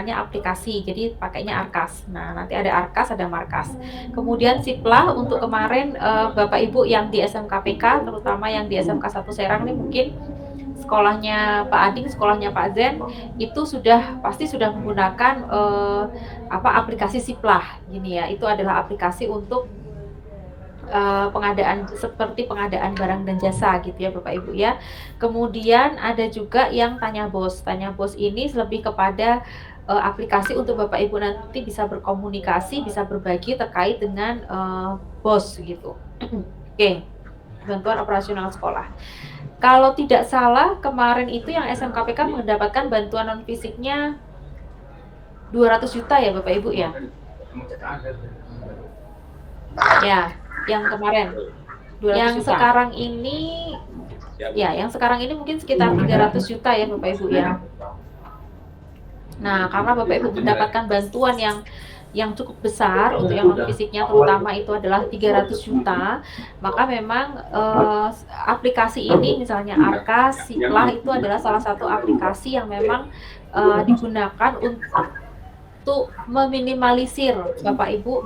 penggunaannya aplikasi, jadi pakainya Arkas. Nah, nanti ada Arkas, ada Markas. Kemudian Siplah untuk kemarin Bapak Ibu yang di SMKPK, terutama yang di SMK 1 Serang ini mungkin sekolahnya Pak Ading, sekolahnya Pak Zen, itu pasti sudah menggunakan aplikasi Siplah gini ya. Itu adalah aplikasi untuk pengadaan seperti pengadaan barang dan jasa gitu ya Bapak Ibu ya. Kemudian ada juga yang Tanya Bos. Tanya Bos ini lebih kepada aplikasi untuk Bapak Ibu nanti bisa berkomunikasi, bisa berbagi terkait dengan bos gitu. Oke. Bantuan operasional sekolah. Kalau tidak salah kemarin itu yang SMKPK mendapatkan bantuan non fisiknya 200 juta ya Bapak Ibu ya. Ya, yang kemarin. Yang juta. Sekarang ini ya, yang sekarang ini mungkin sekitar 300 juta ya Bapak Ibu ya. Nah, karena Bapak Ibu mendapatkan bantuan yang cukup besar untuk yang non fisiknya terutama itu adalah 300 juta, maka memang aplikasi ini misalnya Arkas, Siplah itu adalah salah satu aplikasi yang memang digunakan untuk meminimalisir Bapak Ibu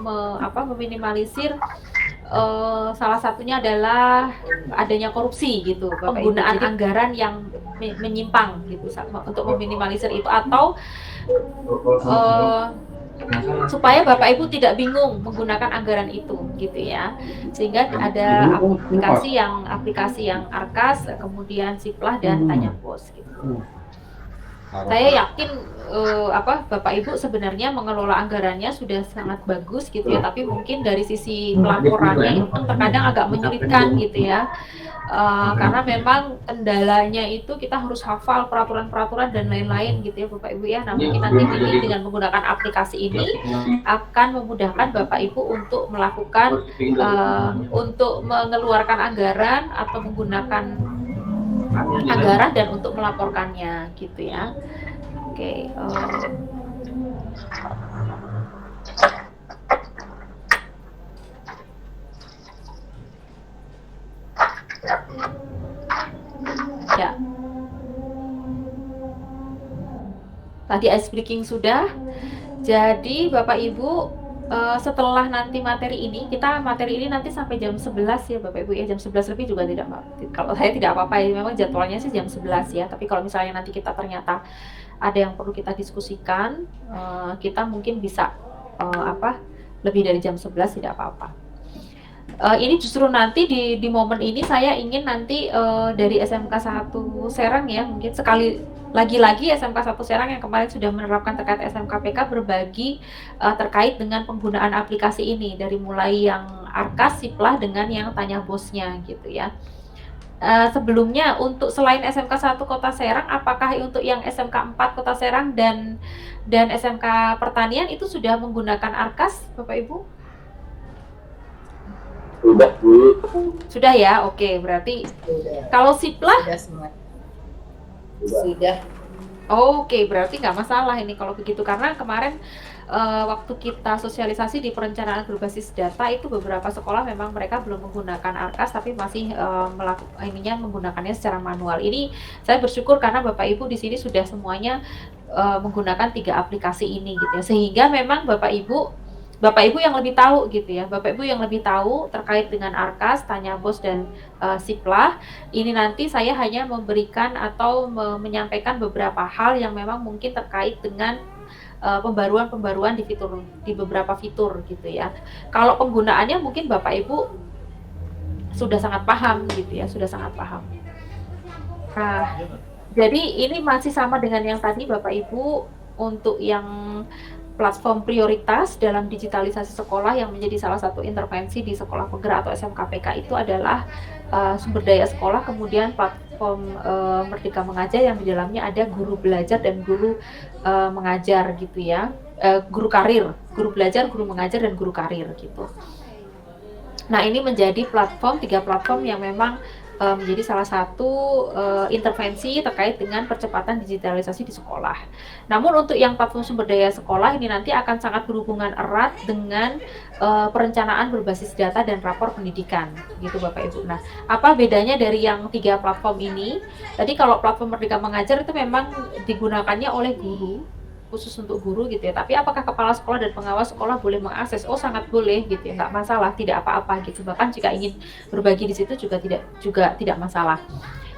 meminimalisir salah satunya adalah adanya korupsi gitu, penggunaan anggaran yang menyimpang gitu untuk meminimalisir itu atau supaya Bapak Ibu tidak bingung menggunakan anggaran itu gitu ya, sehingga ada aplikasi yang Arkas, kemudian Siplah dan Tanya Bos gitu. Saya yakin Bapak Ibu sebenarnya mengelola anggarannya sudah sangat bagus gitu ya, tapi mungkin dari sisi pelaporannya itu terkadang agak menyulitkan gitu ya. Karena memang kendalanya itu kita harus hafal peraturan-peraturan dan lain-lain gitu ya Bapak Ibu ya. Nah, mungkin nanti ini dengan menggunakan aplikasi ini akan memudahkan Bapak Ibu untuk melakukan untuk mengeluarkan anggaran atau menggunakan anggaran dan untuk melaporkannya gitu ya. Oke. Ya. Tadi ice breaking sudah. Jadi Bapak Ibu setelah nanti materi ini nanti sampai jam 11 ya Bapak Ibu ya, jam 11 lebih juga tidak, kalau saya tidak apa-apa ya, memang jadwalnya sih jam 11 ya, tapi kalau misalnya nanti kita ternyata ada yang perlu kita diskusikan, kita mungkin bisa lebih dari jam 11 tidak apa-apa. Ini justru nanti di momen ini saya ingin nanti dari SMK 1 Serang ya, mungkin lagi-lagi SMK 1 Serang yang kemarin sudah menerapkan terkait SMKPK berbagi terkait dengan penggunaan aplikasi ini, dari mulai yang Arkas, Siplah dengan yang Tanya Bosnya gitu ya. Sebelumnya untuk selain SMK 1 Kota Serang, apakah untuk yang SMK 4 Kota Serang dan SMK Pertanian itu sudah menggunakan Arkas Bapak Ibu? Sudah Bu. Sudah ya, oke, berarti kalau Siplah? Sudah. Oke, berarti nggak masalah ini kalau begitu, karena kemarin waktu kita sosialisasi di perencanaan berbasis data itu beberapa sekolah memang mereka belum menggunakan Arkas tapi masih menggunakannya secara manual. Ini saya bersyukur karena Bapak Ibu di sini sudah semuanya menggunakan 3 aplikasi ini gitu ya, sehingga memang Bapak Ibu yang lebih tahu gitu ya, Bapak Ibu yang lebih tahu terkait dengan Arkas, Tanya Bos dan Siplah. Ini nanti saya hanya memberikan atau menyampaikan beberapa hal yang memang mungkin terkait dengan pembaruan di beberapa fitur gitu ya. Kalau penggunaannya mungkin Bapak Ibu sudah sangat paham gitu ya, sudah sangat paham. Nah, jadi ini masih sama dengan yang tadi Bapak Ibu, untuk yang platform prioritas dalam digitalisasi sekolah yang menjadi salah satu intervensi di sekolah penggerak atau SMKPK itu adalah sumber daya sekolah, kemudian platform Merdeka Mengajar yang di dalamnya ada guru belajar dan guru mengajar gitu ya, guru karir, guru belajar, guru mengajar dan guru karir gitu. Nah, ini menjadi 3 platform yang memang menjadi salah satu intervensi terkait dengan percepatan digitalisasi di sekolah. Namun untuk yang platform sumber daya sekolah ini nanti akan sangat berhubungan erat dengan perencanaan berbasis data dan rapor pendidikan gitu Bapak Ibu. Nah, apa bedanya dari yang 3 platform ini? Tadi kalau platform Merdeka Mengajar itu memang digunakannya oleh guru khusus untuk guru gitu ya. Tapi apakah kepala sekolah dan pengawas sekolah boleh mengakses? Oh, sangat boleh gitu ya, nggak masalah, tidak apa-apa gitu. Bahkan jika ingin berbagi di situ juga tidak masalah.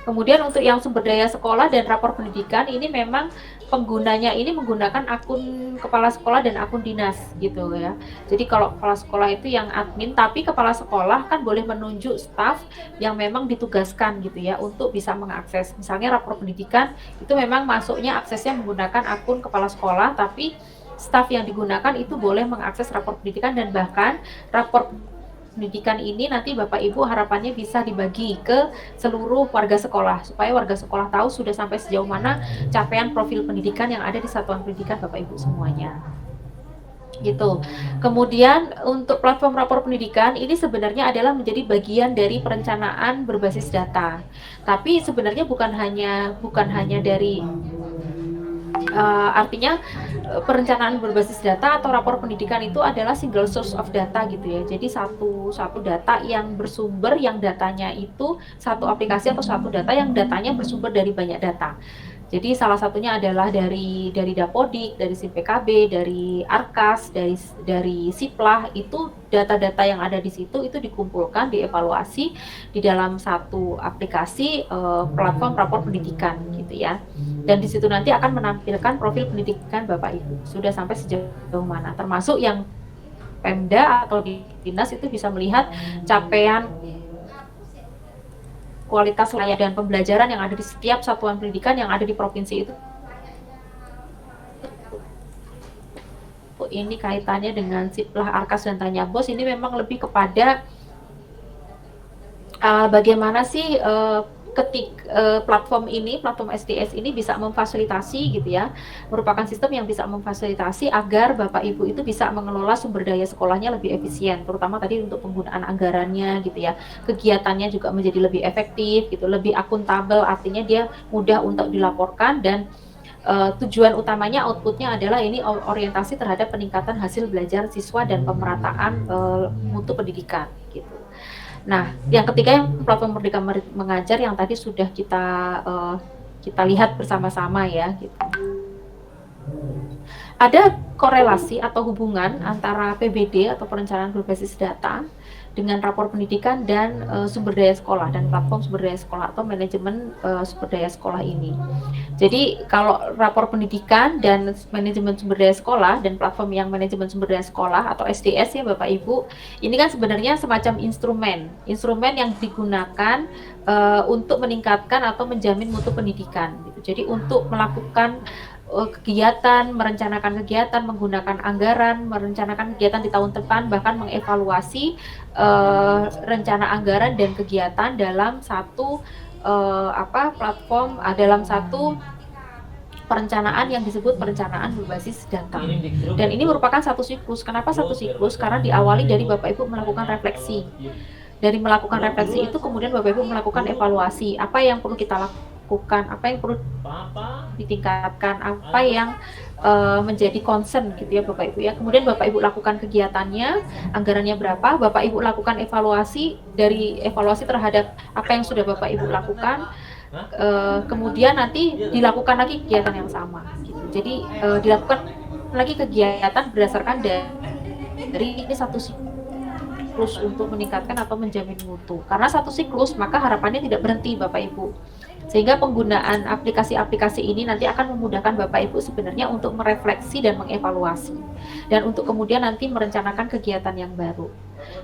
Kemudian untuk yang sumber daya sekolah dan rapor pendidikan ini memang penggunanya ini menggunakan akun kepala sekolah dan akun dinas gitu ya. Jadi kalau kepala sekolah itu yang admin, tapi kepala sekolah kan boleh menunjuk staf yang memang ditugaskan gitu ya untuk bisa mengakses. Misalnya rapor pendidikan itu memang masuknya aksesnya menggunakan akun kepala sekolah, tapi staf yang digunakan itu boleh mengakses rapor pendidikan, dan bahkan rapor pendidikan ini nanti Bapak Ibu harapannya bisa dibagi ke seluruh warga sekolah supaya warga sekolah tahu sudah sampai sejauh mana capaian profil pendidikan yang ada di satuan pendidikan Bapak Ibu semuanya. Gitu. Kemudian untuk platform rapor pendidikan ini sebenarnya adalah menjadi bagian dari perencanaan berbasis data. Tapi sebenarnya bukan hanya dari artinya perencanaan berbasis data atau rapor pendidikan itu adalah single source of data gitu ya. Jadi satu data yang bersumber, yang datanya itu satu aplikasi atau satu data yang datanya bersumber dari banyak data. Jadi salah satunya adalah dari Dapodik, dari SIMPKB, dari Arkas, dari Siplah, itu data-data yang ada di situ itu dikumpulkan, dievaluasi di dalam satu aplikasi platform rapor pendidikan gitu ya. Dan di situ nanti akan menampilkan profil pendidikan Bapak Ibu sudah sampai sejauh mana, termasuk yang Pemda atau di dinas itu bisa melihat capaian kualitas layanan dan pembelajaran yang ada di setiap satuan pendidikan yang ada di provinsi itu. Ini kaitannya dengan Siplah, Arkas, dan Tanya Bos ini memang lebih kepada bagaimana sih platform SDS ini bisa memfasilitasi gitu ya, merupakan sistem yang bisa memfasilitasi agar Bapak Ibu itu bisa mengelola sumber daya sekolahnya lebih efisien, terutama tadi untuk penggunaan anggarannya gitu ya, kegiatannya juga menjadi lebih efektif gitu, lebih akuntabel, artinya dia mudah untuk dilaporkan, dan tujuan utamanya outputnya adalah ini orientasi terhadap peningkatan hasil belajar siswa dan pemerataan mutu pendidikan gitu. Nah, yang ketiga yang platform Merdeka Mengajar yang tadi sudah kita lihat bersama-sama ya gitu. Ada korelasi atau hubungan antara PBD atau perencanaan berbasis data dengan rapor pendidikan dan sumber daya sekolah dan platform sumber daya sekolah atau manajemen sumber daya sekolah ini. Jadi kalau rapor pendidikan dan manajemen sumber daya sekolah dan platform yang manajemen sumber daya sekolah atau SDS ya Bapak Ibu, ini kan sebenarnya semacam instrumen yang digunakan untuk meningkatkan atau menjamin mutu pendidikan gitu. Jadi untuk melakukan kegiatan, merencanakan kegiatan, menggunakan anggaran, merencanakan kegiatan di tahun depan, bahkan mengevaluasi rencana anggaran dan kegiatan dalam satu platform, dalam satu perencanaan yang disebut perencanaan berbasis data. Dan ini merupakan satu siklus. Kenapa satu siklus? Karena diawali dari Bapak Ibu melakukan refleksi. Dari melakukan refleksi itu kemudian Bapak Ibu melakukan evaluasi, apa yang perlu kita lakukan, apa yang perlu ditingkatkan, apa yang menjadi concern gitu ya Bapak Ibu ya. Kemudian Bapak Ibu lakukan kegiatannya, anggarannya berapa, Bapak Ibu lakukan evaluasi, dari evaluasi terhadap apa yang sudah Bapak Ibu lakukan, kemudian nanti dilakukan lagi kegiatan yang sama gitu. Jadi dilakukan lagi kegiatan berdasarkan dari ini satu siklus untuk meningkatkan atau menjamin mutu. Karena satu siklus maka harapannya tidak berhenti Bapak Ibu. Sehingga penggunaan aplikasi-aplikasi ini nanti akan memudahkan Bapak Ibu sebenarnya untuk merefleksi dan mengevaluasi, dan untuk kemudian nanti merencanakan kegiatan yang baru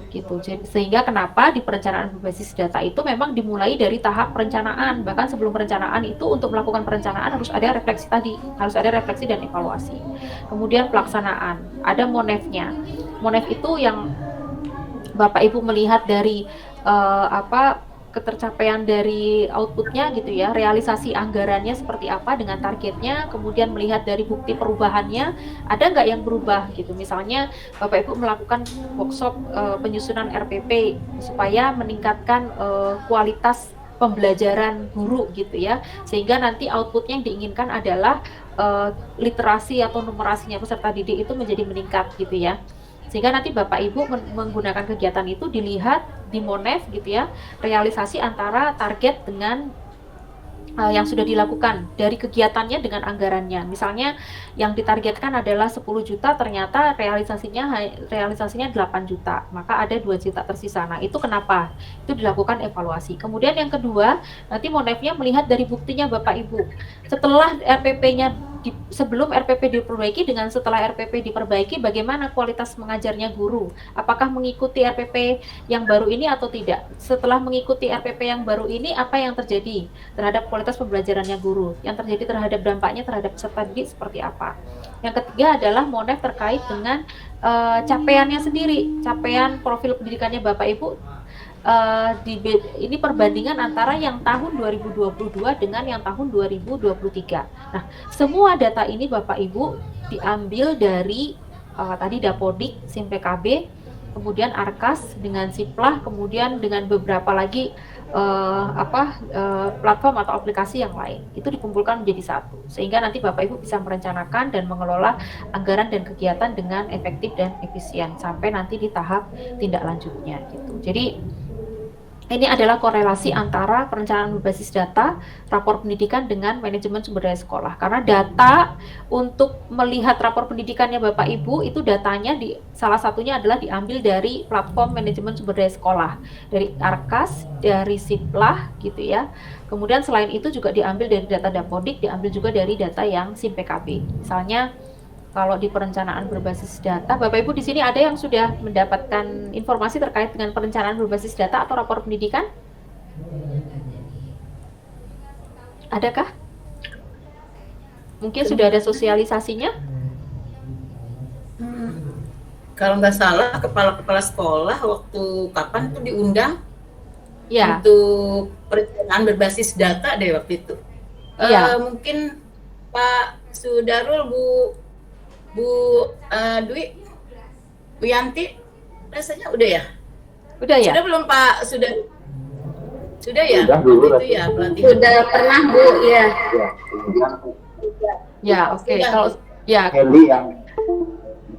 gitu. Sehingga kenapa di perencanaan berbasis data itu memang dimulai dari tahap perencanaan, bahkan sebelum perencanaan itu untuk melakukan perencanaan harus ada refleksi tadi, harus ada refleksi dan evaluasi. Kemudian pelaksanaan, ada monefnya. Monef itu yang Bapak Ibu melihat dari ketercapaian dari outputnya gitu ya, realisasi anggarannya seperti apa dengan targetnya, kemudian melihat dari bukti perubahannya, ada nggak yang berubah gitu. Misalnya Bapak Ibu melakukan workshop penyusunan RPP supaya meningkatkan kualitas pembelajaran guru gitu ya, sehingga nanti outputnya yang diinginkan adalah literasi atau numerasinya peserta didik itu menjadi meningkat gitu ya. Sehingga nanti Bapak Ibu menggunakan kegiatan itu dilihat di Monef gitu ya, realisasi antara target dengan yang sudah dilakukan dari kegiatannya dengan anggarannya. Misalnya yang ditargetkan adalah 10 juta, ternyata realisasinya 8 juta, maka ada 2 juta tersisa. Nah, itu kenapa? Itu dilakukan evaluasi. Kemudian yang kedua, nanti Monefnya melihat dari buktinya Bapak Ibu. Setelah RPP-nya sebelum RPP diperbaiki dengan setelah RPP diperbaiki, bagaimana kualitas mengajarnya guru? Apakah mengikuti RPP yang baru ini atau tidak? Setelah mengikuti RPP yang baru ini, apa yang terjadi terhadap kualitas pembelajarannya guru? Yang terjadi terhadap dampaknya terhadap peserta didik seperti apa? Yang ketiga adalah Monef terkait dengan capaiannya sendiri, capaian profil pendidikannya Bapak Ibu. Ini perbandingan antara yang tahun 2022 dengan yang tahun 2023. Nah, semua data ini Bapak Ibu diambil dari tadi Dapodik, SIM PKB, kemudian Arkas dengan Siplah, kemudian dengan beberapa lagi platform atau aplikasi yang lain. Itu dikumpulkan menjadi satu, sehingga nanti Bapak Ibu bisa merencanakan dan mengelola anggaran dan kegiatan dengan efektif dan efisien sampai nanti di tahap tindak lanjutnya gitu. Jadi ini adalah korelasi antara perencanaan berbasis data, rapor pendidikan dengan manajemen sumber daya sekolah. Karena data untuk melihat rapor pendidikannya Bapak Ibu, itu datanya salah satunya adalah diambil dari platform manajemen sumber daya sekolah, dari Arkas, dari Siplah gitu ya. Kemudian selain itu juga diambil dari data Dapodik, diambil juga dari data yang SIM PKB. Misalnya kalau di perencanaan berbasis data, Bapak Ibu di sini ada yang sudah mendapatkan informasi terkait dengan perencanaan berbasis data atau rapor pendidikan? Adakah? Mungkin sudah ada sosialisasinya? Kalau nggak salah kepala-kepala sekolah waktu kapan tuh diundang Ya. untuk perencanaan berbasis data deh waktu itu. Iya. Mungkin Pak Sudarul, Bu Dwi, Bu Yanti, rasanya udah ya? Udah ya? Sudah belum Pak? Sudah ya? Sudah dulu. Itu ya pelatihan. Sudah pernah Bu, ya. Ya, oke. Kalau ya. Heli yang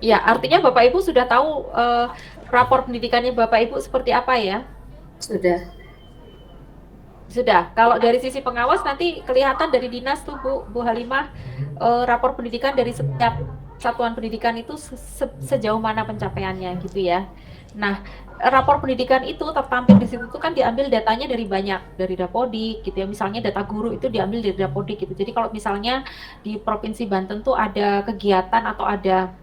Ya, artinya Bapak Ibu sudah tahu rapor pendidikannya Bapak Ibu seperti apa ya? Sudah. Sudah. Kalau dari sisi pengawas nanti kelihatan dari dinas tuh Bu Halimah, rapor pendidikan dari setiap satuan pendidikan itu sejauh mana pencapaiannya gitu ya. Nah, rapor pendidikan itu tertampil di situ tuh kan diambil datanya dari banyak, dari Dapodik gitu ya. Misalnya data guru itu diambil dari Dapodik gitu. Jadi kalau misalnya di Provinsi Banten tuh ada kegiatan atau ada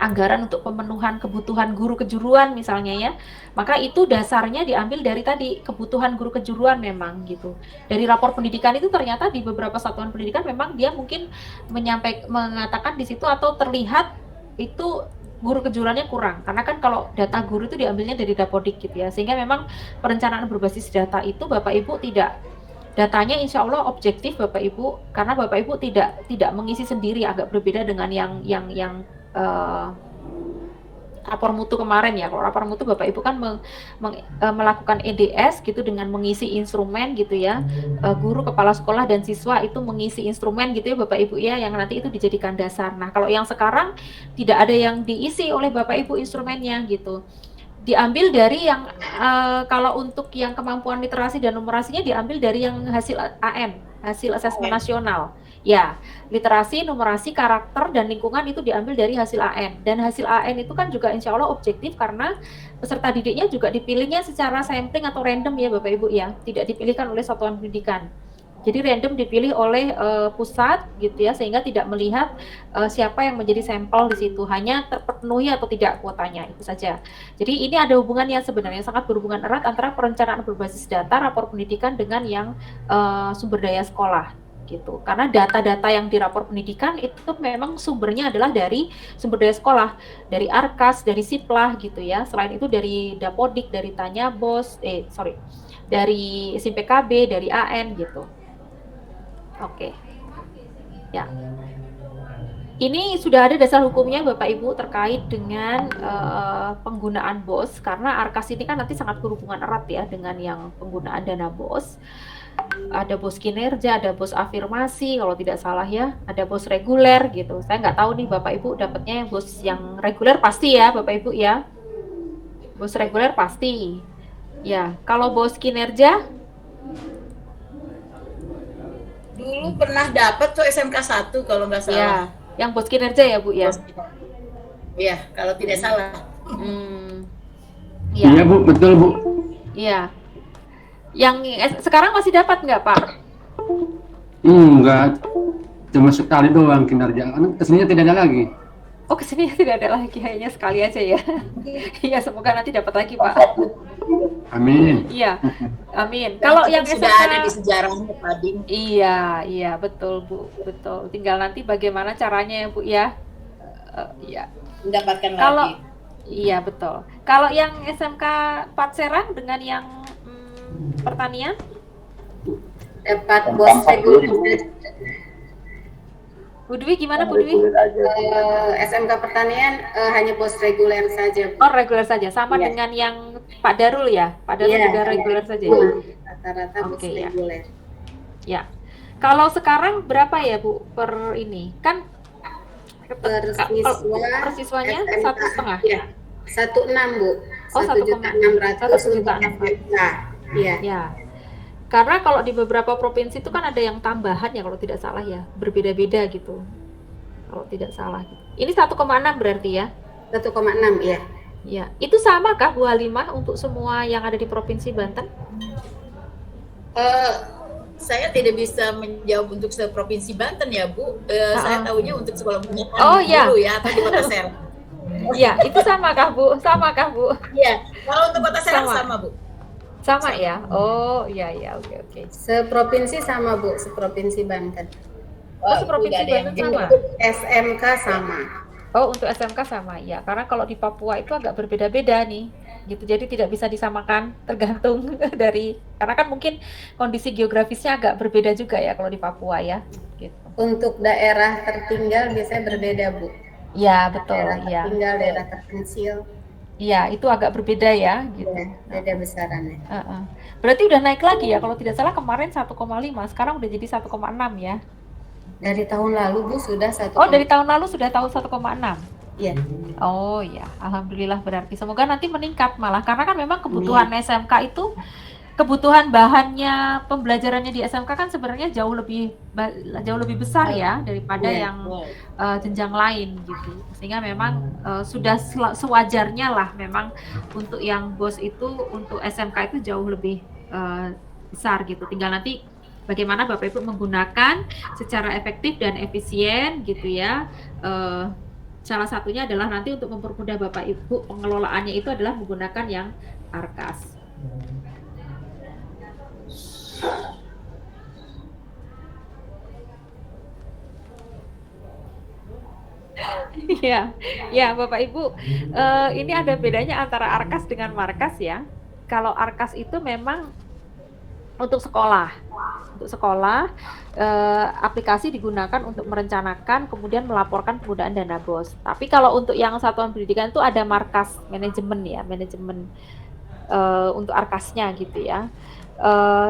anggaran untuk pemenuhan kebutuhan guru kejuruan misalnya ya, maka itu dasarnya diambil dari tadi kebutuhan guru kejuruan memang gitu. Dari rapor pendidikan itu ternyata di beberapa satuan pendidikan memang dia mungkin mengatakan di situ atau terlihat itu guru kejuruannya kurang, karena kan kalau data guru itu diambilnya dari Dapodik gitu ya, sehingga memang perencanaan berbasis data itu Bapak Ibu tidak, datanya insya Allah objektif Bapak Ibu, karena Bapak Ibu tidak mengisi sendiri, agak berbeda dengan yang rapor mutu kemarin ya. Kalau rapor mutu Bapak Ibu kan melakukan EDS gitu dengan mengisi instrumen gitu ya. Guru, kepala sekolah dan siswa itu mengisi instrumen gitu ya Bapak Ibu ya, yang nanti itu dijadikan dasar. Nah, kalau yang sekarang tidak ada yang diisi oleh Bapak Ibu instrumennya gitu. Diambil dari yang kalau untuk yang kemampuan literasi dan numerasinya diambil dari yang hasil AN, hasil asesmen nasional. Ya, literasi, numerasi, karakter, dan lingkungan itu diambil dari hasil AN. Dan hasil AN itu kan juga insya Allah objektif karena peserta didiknya juga dipilihnya secara sampling atau random ya Bapak Ibu ya. Tidak dipilihkan oleh satuan pendidikan. Jadi random dipilih oleh pusat gitu ya, sehingga tidak melihat siapa yang menjadi sampel di situ, hanya terpenuhi atau tidak kuotanya, itu saja. Jadi ini ada hubungan yang sebenarnya sangat berhubungan erat antara perencanaan berbasis data, rapor pendidikan dengan yang sumber daya sekolah gitu. Karena data-data yang di rapor pendidikan itu memang sumbernya adalah dari sumber daya sekolah, dari Arkas, dari Siplah gitu ya. Selain itu dari Dapodik, dari Tanya Bos, dari SIM PKB, dari AN gitu. Oke. Ya. Ini sudah ada dasar hukumnya Bapak Ibu terkait dengan penggunaan BOS, karena Arkas ini kan nanti sangat berhubungan erat ya dengan yang penggunaan dana BOS. Ada BOS kinerja, ada BOS afirmasi kalau tidak salah ya, ada BOS reguler gitu. Saya nggak tahu nih Bapak Ibu dapatnya BOS yang reguler pasti ya Bapak Ibu ya. BOS reguler pasti. Ya, kalau BOS kinerja Dulu pernah dapat tuh SMK 1 kalau nggak salah. Ya, yang bos kinerja ya Bu ya? Iya, kalau tidak salah. Iya. Iya Bu, betul Bu. Iya. Yang sekarang masih dapat nggak Pak? Enggak, cuma sekali doang kinerja. Kesininya tidak ada lagi. Oh kesini tidak ada lagi, kayaknya sekali aja ya. Iya semoga nanti dapat lagi Pak. Amin. Iya, amin. Kalau yang sudah SMK ada di sejarahnya Pak Din. Iya betul Bu, betul. Tinggal nanti bagaimana caranya ya Bu ya. Iya. Mendapatkan Kalau lagi. iya betul. Kalau yang SMK 4 Serang dengan yang pertanian? Dapat bos reguler. Bu Dwi gimana Bu Dwi? SMK pertanian hanya bos reguler saja. Bu. Oh reguler saja, sama Iya. dengan yang Pak Darul ya? Pak Darul Iya, juga iya. reguler saja ya? Rata-rata bos Oke, ya. reguler. Ya. Kalau sekarang berapa ya Bu per ini? Kan Per siswanya SMK, 1,5? Iya, 1,6 Bu. Oh, 1.600.000 untuk 1,6. SMK. Iya. Ya. Karena kalau di beberapa provinsi itu kan ada yang tambahan ya kalau tidak salah ya, berbeda-beda gitu. Kalau tidak salah gitu. Ini 1,6 berarti ya? 1,6 ya. Ya. Itu sama kah Bu Halimah untuk semua yang ada di Provinsi Banten? Saya tidak bisa menjawab untuk seprovinsi Banten ya Bu. Saya tahunya untuk sekolah menengah dulu ya, atau di Kota Serang. Iya, itu sama kah Bu? Sama kah Bu? Iya, kalau untuk Kota Serang sama Bu. Sama ya? Oh iya, oke. Seprovinsi sama Bu, seprovinsi Banten. Oh, seprovinsi Banten sama? SMK sama. Oh, untuk SMK sama ya. Karena kalau di Papua itu agak berbeda-beda nih. Gitu. Jadi tidak bisa disamakan tergantung dari karena kan mungkin kondisi geografisnya agak berbeda juga ya kalau di Papua ya. Gitu. Untuk daerah tertinggal biasanya berbeda, Bu. Ya, betul ya. Tertinggal, daerah terpencil. Iya, itu agak berbeda ya, gitu. Ya, beda besarannya. Berarti udah naik lagi ya, kalau tidak salah kemarin 1,5, sekarang udah jadi 1,6 ya? Dari tahun lalu Bu sudah 1. Oh, dari tahun lalu sudah tahu 1,6? Iya. Oh ya, alhamdulillah berarti. Semoga nanti meningkat malah, karena kan memang kebutuhan SMK itu, kebutuhan bahannya pembelajarannya di SMK kan sebenarnya jauh lebih besar ya daripada yang jenjang lain gitu. Sehingga memang sudah sewajarnya lah memang untuk yang BOS itu untuk SMK itu jauh lebih besar gitu. Tinggal nanti bagaimana Bapak Ibu menggunakan secara efektif dan efisien gitu ya. Salah satunya adalah nanti untuk mempermudah Bapak Ibu pengelolaannya itu adalah menggunakan yang ARKAS. Ya Bapak Ibu, ini ada bedanya antara ARKAS dengan MARKAS ya. Kalau ARKAS itu memang untuk sekolah, aplikasi digunakan untuk merencanakan kemudian melaporkan penggunaan dana BOS. Tapi kalau untuk yang satuan pendidikan itu ada MARKAS, manajemen untuk ARKAS-nya gitu ya.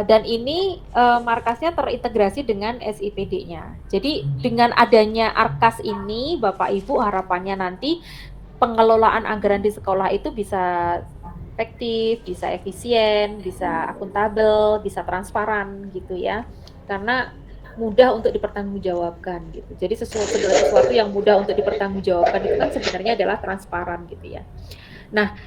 Dan ini markasnya terintegrasi dengan SIPD-nya. Jadi dengan adanya ARKAS ini, Bapak Ibu harapannya nanti pengelolaan anggaran di sekolah itu bisa efektif, bisa efisien, bisa akuntabel, bisa transparan gitu ya. Karena mudah untuk dipertanggungjawabkan gitu. Jadi sesuatu yang mudah untuk dipertanggungjawabkan itu kan sebenarnya adalah transparan gitu ya. Nah,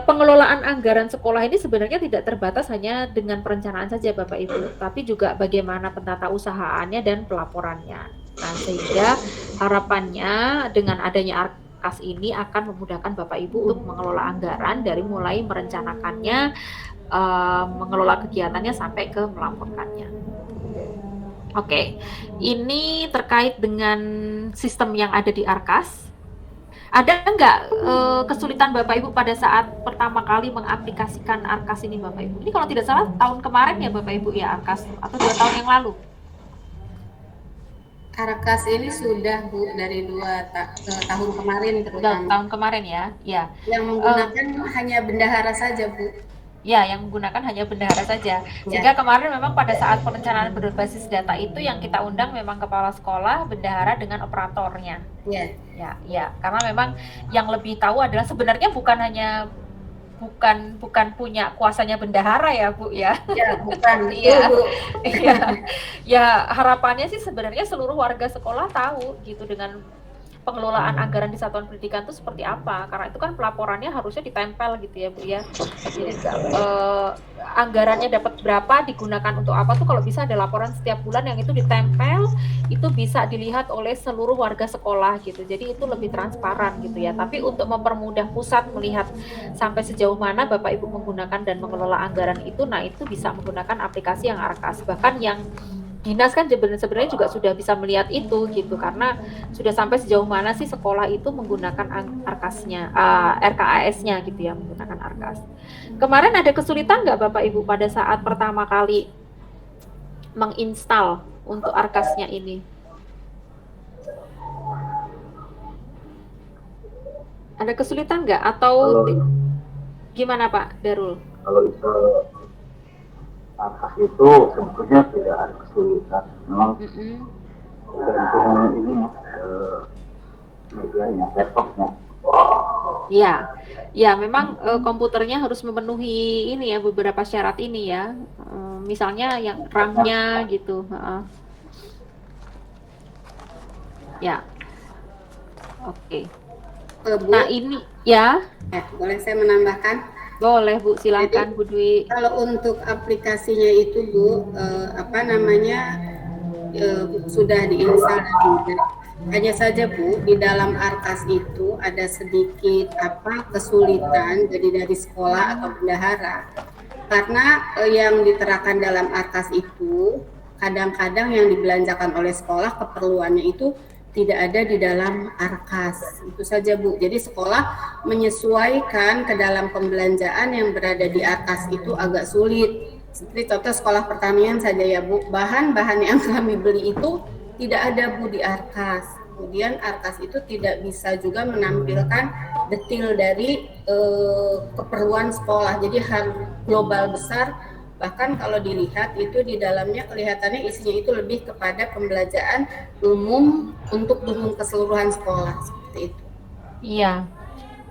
pengelolaan anggaran sekolah ini sebenarnya tidak terbatas hanya dengan perencanaan saja Bapak Ibu, tapi juga bagaimana penata usahaannya dan pelaporannya. Nah, sehingga harapannya dengan adanya ARKAS ini akan memudahkan Bapak Ibu untuk mengelola anggaran dari mulai merencanakannya, mengelola kegiatannya sampai ke melaporkannya. Oke, ini terkait dengan sistem yang ada di ARKAS. Ada nggak kesulitan Bapak Ibu pada saat pertama kali mengaplikasikan ARKAS ini Bapak Ibu? Ini kalau tidak salah tahun kemarin ya Bapak Ibu ya ARKAS, atau 2 tahun yang lalu? ARKAS ini sudah Bu dari 2 tahun kemarin terutama. Tahun kemarin ya, ya. Yang menggunakan hanya bendahara saja Bu. Ya, yang menggunakan hanya bendahara saja. Sehingga kemarin memang pada saat perencanaan berbasis data itu yang kita undang memang kepala sekolah, bendahara dengan operatornya. Iya. Ya, karena memang yang lebih tahu adalah sebenarnya bukan hanya bukan punya kuasanya bendahara ya Bu ya. Ya, bukan. Iya. Iya. Ya harapannya sih sebenarnya seluruh warga sekolah tahu gitu dengan pengelolaan anggaran di satuan pendidikan itu seperti apa, karena itu kan pelaporannya harusnya ditempel gitu ya Bu ya. Jadi anggarannya dapat berapa, digunakan untuk apa tuh kalau bisa ada laporan setiap bulan yang itu ditempel, itu bisa dilihat oleh seluruh warga sekolah gitu. Jadi itu lebih transparan gitu ya. Tapi untuk mempermudah pusat melihat sampai sejauh mana Bapak Ibu menggunakan dan mengelola anggaran itu, nah itu bisa menggunakan aplikasi yang Arkas. Bahkan yang dinas kan sebenarnya juga sudah bisa melihat itu gitu, karena sudah sampai sejauh mana sih sekolah itu menggunakan Arkasnya, RKAS-nya gitu ya, menggunakan Arkas. Kemarin ada kesulitan nggak Bapak Ibu pada saat pertama kali menginstal untuk Arkasnya ini? Ada kesulitan nggak atau gimana Pak Darul? Kalau itu Arkas itu sebetulnya tidak ada kesulitan, memang tergantung ini medianya, laptopnya. Iya, ya memang komputernya harus memenuhi ini ya, beberapa syarat ini ya, misalnya yang RAM-nya gitu. Ya, oke. Nah ini ya. Boleh saya menambahkan? Boleh Bu, silakan Bu Dwi. Kalau untuk aplikasinya itu Bu, sudah diinstal juga. Hanya saja Bu, di dalam Arkas itu ada sedikit kesulitan jadi dari sekolah atau bendahara. Karena yang diterapkan dalam Arkas itu kadang-kadang yang dibelanjakan oleh sekolah keperluannya itu tidak ada di dalam Arkas. Itu saja Bu. Jadi sekolah menyesuaikan ke dalam pembelanjaan yang berada di Arkas itu agak sulit. Seperti contoh sekolah pertanian saja ya Bu. Bahan-bahan yang kami beli itu tidak ada Bu di Arkas. Kemudian Arkas itu tidak bisa juga menampilkan detail dari keperluan sekolah. Jadi harus global besar. Bahkan kalau dilihat itu di dalamnya kelihatannya isinya itu lebih kepada pembelajaran umum untuk keseluruhan sekolah seperti itu. Iya,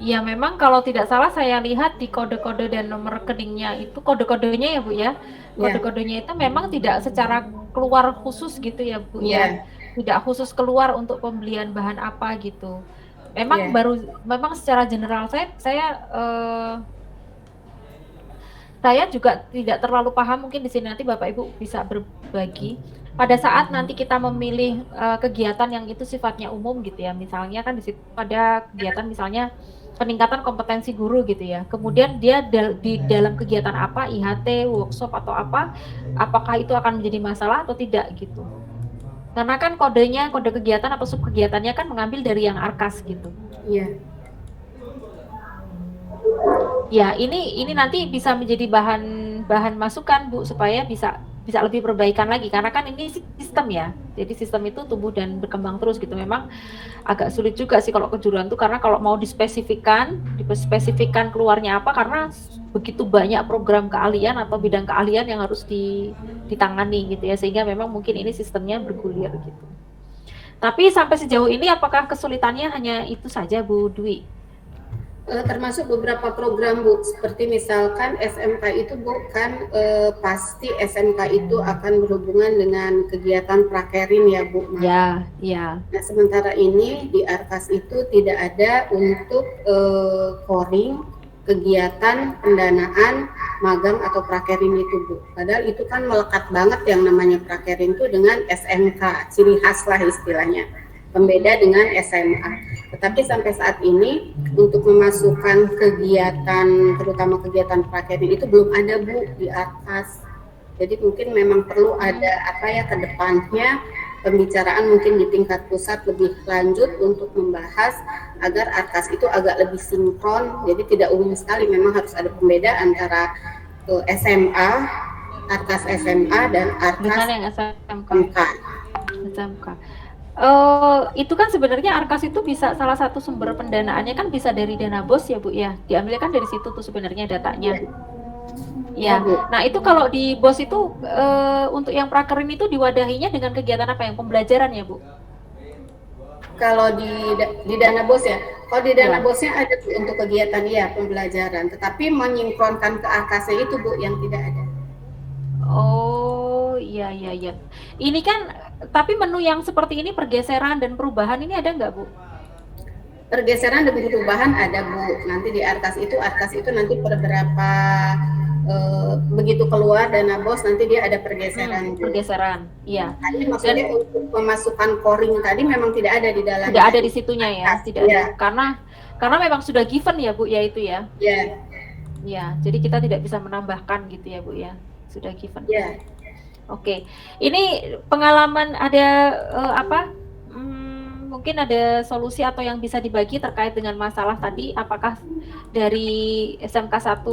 iya memang kalau tidak salah saya lihat di kode-kode dan nomor rekeningnya itu kode-kodenya ya Bu ya, kode-kodenya itu memang tidak secara keluar khusus gitu ya Bu ya, tidak khusus keluar untuk pembelian bahan apa gitu. Memang memang secara general saya juga tidak terlalu paham, mungkin di sini nanti Bapak Ibu bisa berbagi. Pada saat nanti kita memilih kegiatan yang itu sifatnya umum gitu ya, misalnya kan di situ ada kegiatan misalnya peningkatan kompetensi guru gitu ya. Kemudian dia di dalam kegiatan apa, IHT, workshop atau apa, apakah itu akan menjadi masalah atau tidak gitu. Karena kan kodenya, kode kegiatan atau sub kegiatannya kan mengambil dari yang Arkas gitu. Iya. Ya, ini nanti bisa menjadi bahan masukan Bu supaya bisa lebih perbaikan lagi, karena kan ini sistem ya. Jadi sistem itu tumbuh dan berkembang terus gitu. Memang agak sulit juga sih kalau kejuruan itu, karena kalau mau dispesifikkan keluarnya apa, karena begitu banyak program keahlian atau bidang keahlian yang harus ditangani gitu ya, sehingga memang mungkin ini sistemnya bergulir gitu. Tapi sampai sejauh ini apakah kesulitannya hanya itu saja Bu Dwi? Termasuk beberapa program Bu, seperti misalkan SMK itu Bu kan pasti SMK itu akan berhubungan dengan kegiatan prakerin ya Bu. Ya. Nah sementara ini di Arkas itu tidak ada untuk coring, kegiatan pendanaan magang atau prakerin itu Bu. Padahal itu kan melekat banget yang namanya prakerin itu dengan SMK, ciri khas lah istilahnya. Pembeda dengan SMA. Tetapi sampai saat ini untuk memasukkan kegiatan, terutama kegiatan prakerin itu belum ada Bu di Arkas. Jadi mungkin memang perlu ada ke depannya pembicaraan mungkin di tingkat pusat lebih lanjut untuk membahas agar Arkas itu agak lebih sinkron. Jadi tidak umum sekali, memang harus ada pembeda antara SMA, Arkas SMA dan Arkas SMK. Itu kan sebenarnya Arkas itu bisa, salah satu sumber pendanaannya kan bisa dari dana BOS ya Bu ya, diambil kan dari situ tuh sebenarnya datanya ya. Nah itu kalau di BOS itu untuk yang prakerin itu diwadahinya dengan kegiatan apa, yang pembelajaran ya Bu? Kalau di dana BOS ya, Kalau di dana bosnya ada Bu, untuk kegiatan pembelajaran, tetapi menyinkronkan ke AKC itu Bu yang tidak ada. Oh iya. Ini kan tapi menu yang seperti ini pergeseran dan perubahan ini ada nggak Bu? Pergeseran dan perubahan ada Bu. Nanti di arkas itu nanti beberapa begitu keluar dana bos nanti dia ada pergeseran. Pergeseran, iya. Tadi maksudnya untuk pemasukan coring tadi memang tidak ada di dalam. Tidak ada di situnya ya, tidak ada. Karena memang sudah given ya Bu ya itu ya. Iya. Ya, jadi kita tidak bisa menambahkan gitu ya Bu ya, sudah given. Iya. Oke, ini pengalaman ada mungkin ada solusi atau yang bisa dibagi terkait dengan masalah tadi, apakah dari SMK 1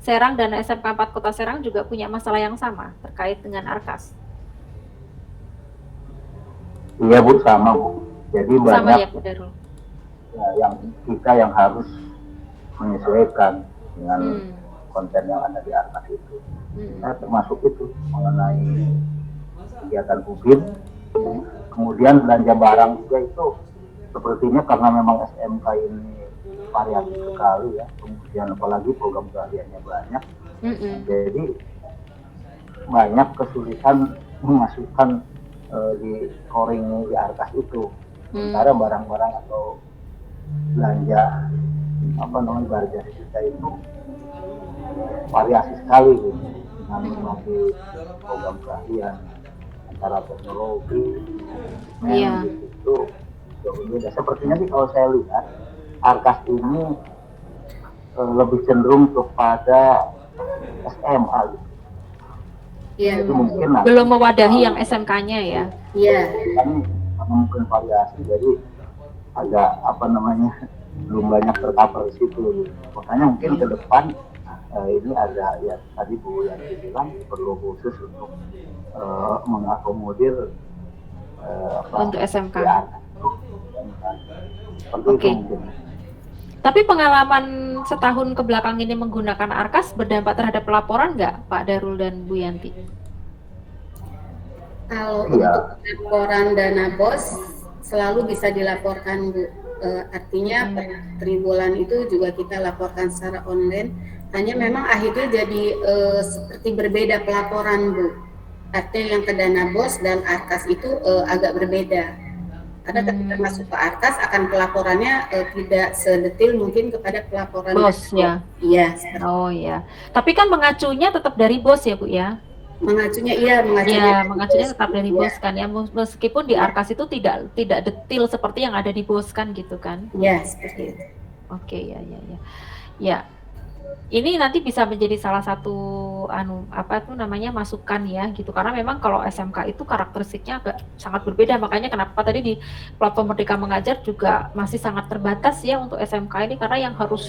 Serang dan SMK 4 Kota Serang juga punya masalah yang sama terkait dengan ARKAS? Iya Bu, sama Bu. Jadi sama banyak ya Bu Darul? yang harus menyesuaikan dengan konten yang ada di ARKAS itu. Nah, termasuk itu mengenai kegiatan UBIN. Kemudian belanja barang juga itu sepertinya karena memang SMK ini variatif sekali ya, kemudian apalagi program keahliannya banyak, jadi banyak kesulitan memasukkan di scoring di ARKAS itu. Sementara barang-barang atau belanja belanja kita itu variasi sekali gitu, dengan program keahlian antara teknologi itu berbeda. Sepertinya sih kalau saya lihat ARKAS ini lebih cenderung kepada SMA gitu. Iya. Jadi mungkin belum mewadahi yang SMK-nya ya. Iya. Karena mungkin variasi, jadi agak belum banyak tercover di situ. Makanya mungkin ke depan ini ada ya tadi Bu yang dibilang perlu khusus untuk mengakomodir untuk SMK. Oke. Tapi pengalaman setahun ke belakang ini menggunakan ARKAS berdampak terhadap pelaporan nggak Pak Darul dan Bu Yanti? Kalau untuk laporan dana bos selalu bisa dilaporkan Bu. Artinya per triwulan itu juga kita laporkan secara online. Hanya memang akhirnya jadi seperti berbeda pelaporan Bu. Artinya yang ke dana bos dan ARKAS itu agak berbeda. Karena ketika masuk ke ARKAS akan pelaporannya tidak sedetil mungkin kepada pelaporan bos ya. Iya. Oh ya. Tapi kan mengacunya tetap dari bos ya Bu ya? Mengacunya tetap dari bos kan ya, meskipun di ARKAS itu tidak detil seperti yang ada di bos kan gitu kan? Iya seperti itu. Oke ya. Ini nanti bisa menjadi salah satu masukan ya gitu, karena memang kalau SMK itu karakteristiknya agak sangat berbeda, makanya kenapa tadi di platform Merdeka Mengajar juga masih sangat terbatas ya untuk SMK ini, karena yang harus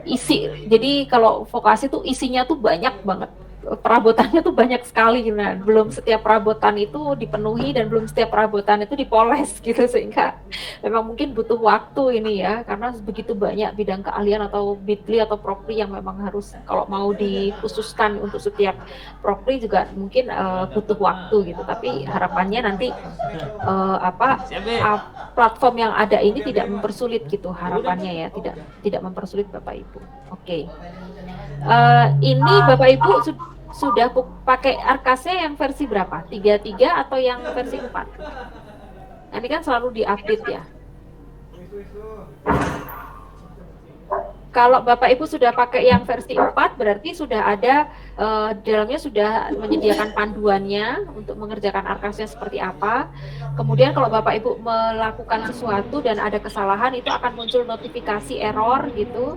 isi, jadi kalau vokasi tuh isinya tuh banyak banget, perabotannya tuh banyak sekali, nah belum setiap perabotan itu dipenuhi dan belum setiap perabotan itu dipoles gitu, sehingga memang mungkin butuh waktu ini ya, karena begitu banyak bidang keahlian atau bitli atau propri yang memang harus kalau mau dikhususkan untuk setiap propri juga mungkin butuh waktu gitu, tapi harapannya nanti platform yang ada ini tidak mempersulit gitu, harapannya ya, tidak mempersulit Bapak Ibu. Oke. Ini Bapak Ibu sudah pakai ARKAS-nya yang versi berapa? 3.3 atau yang versi 4? Ini kan selalu diupdate ya. Kalau Bapak Ibu sudah pakai yang versi 4 berarti sudah ada dalamnya sudah menyediakan panduannya untuk mengerjakan ARKAS-nya seperti apa. Kemudian kalau Bapak Ibu melakukan sesuatu dan ada kesalahan itu akan muncul notifikasi error gitu.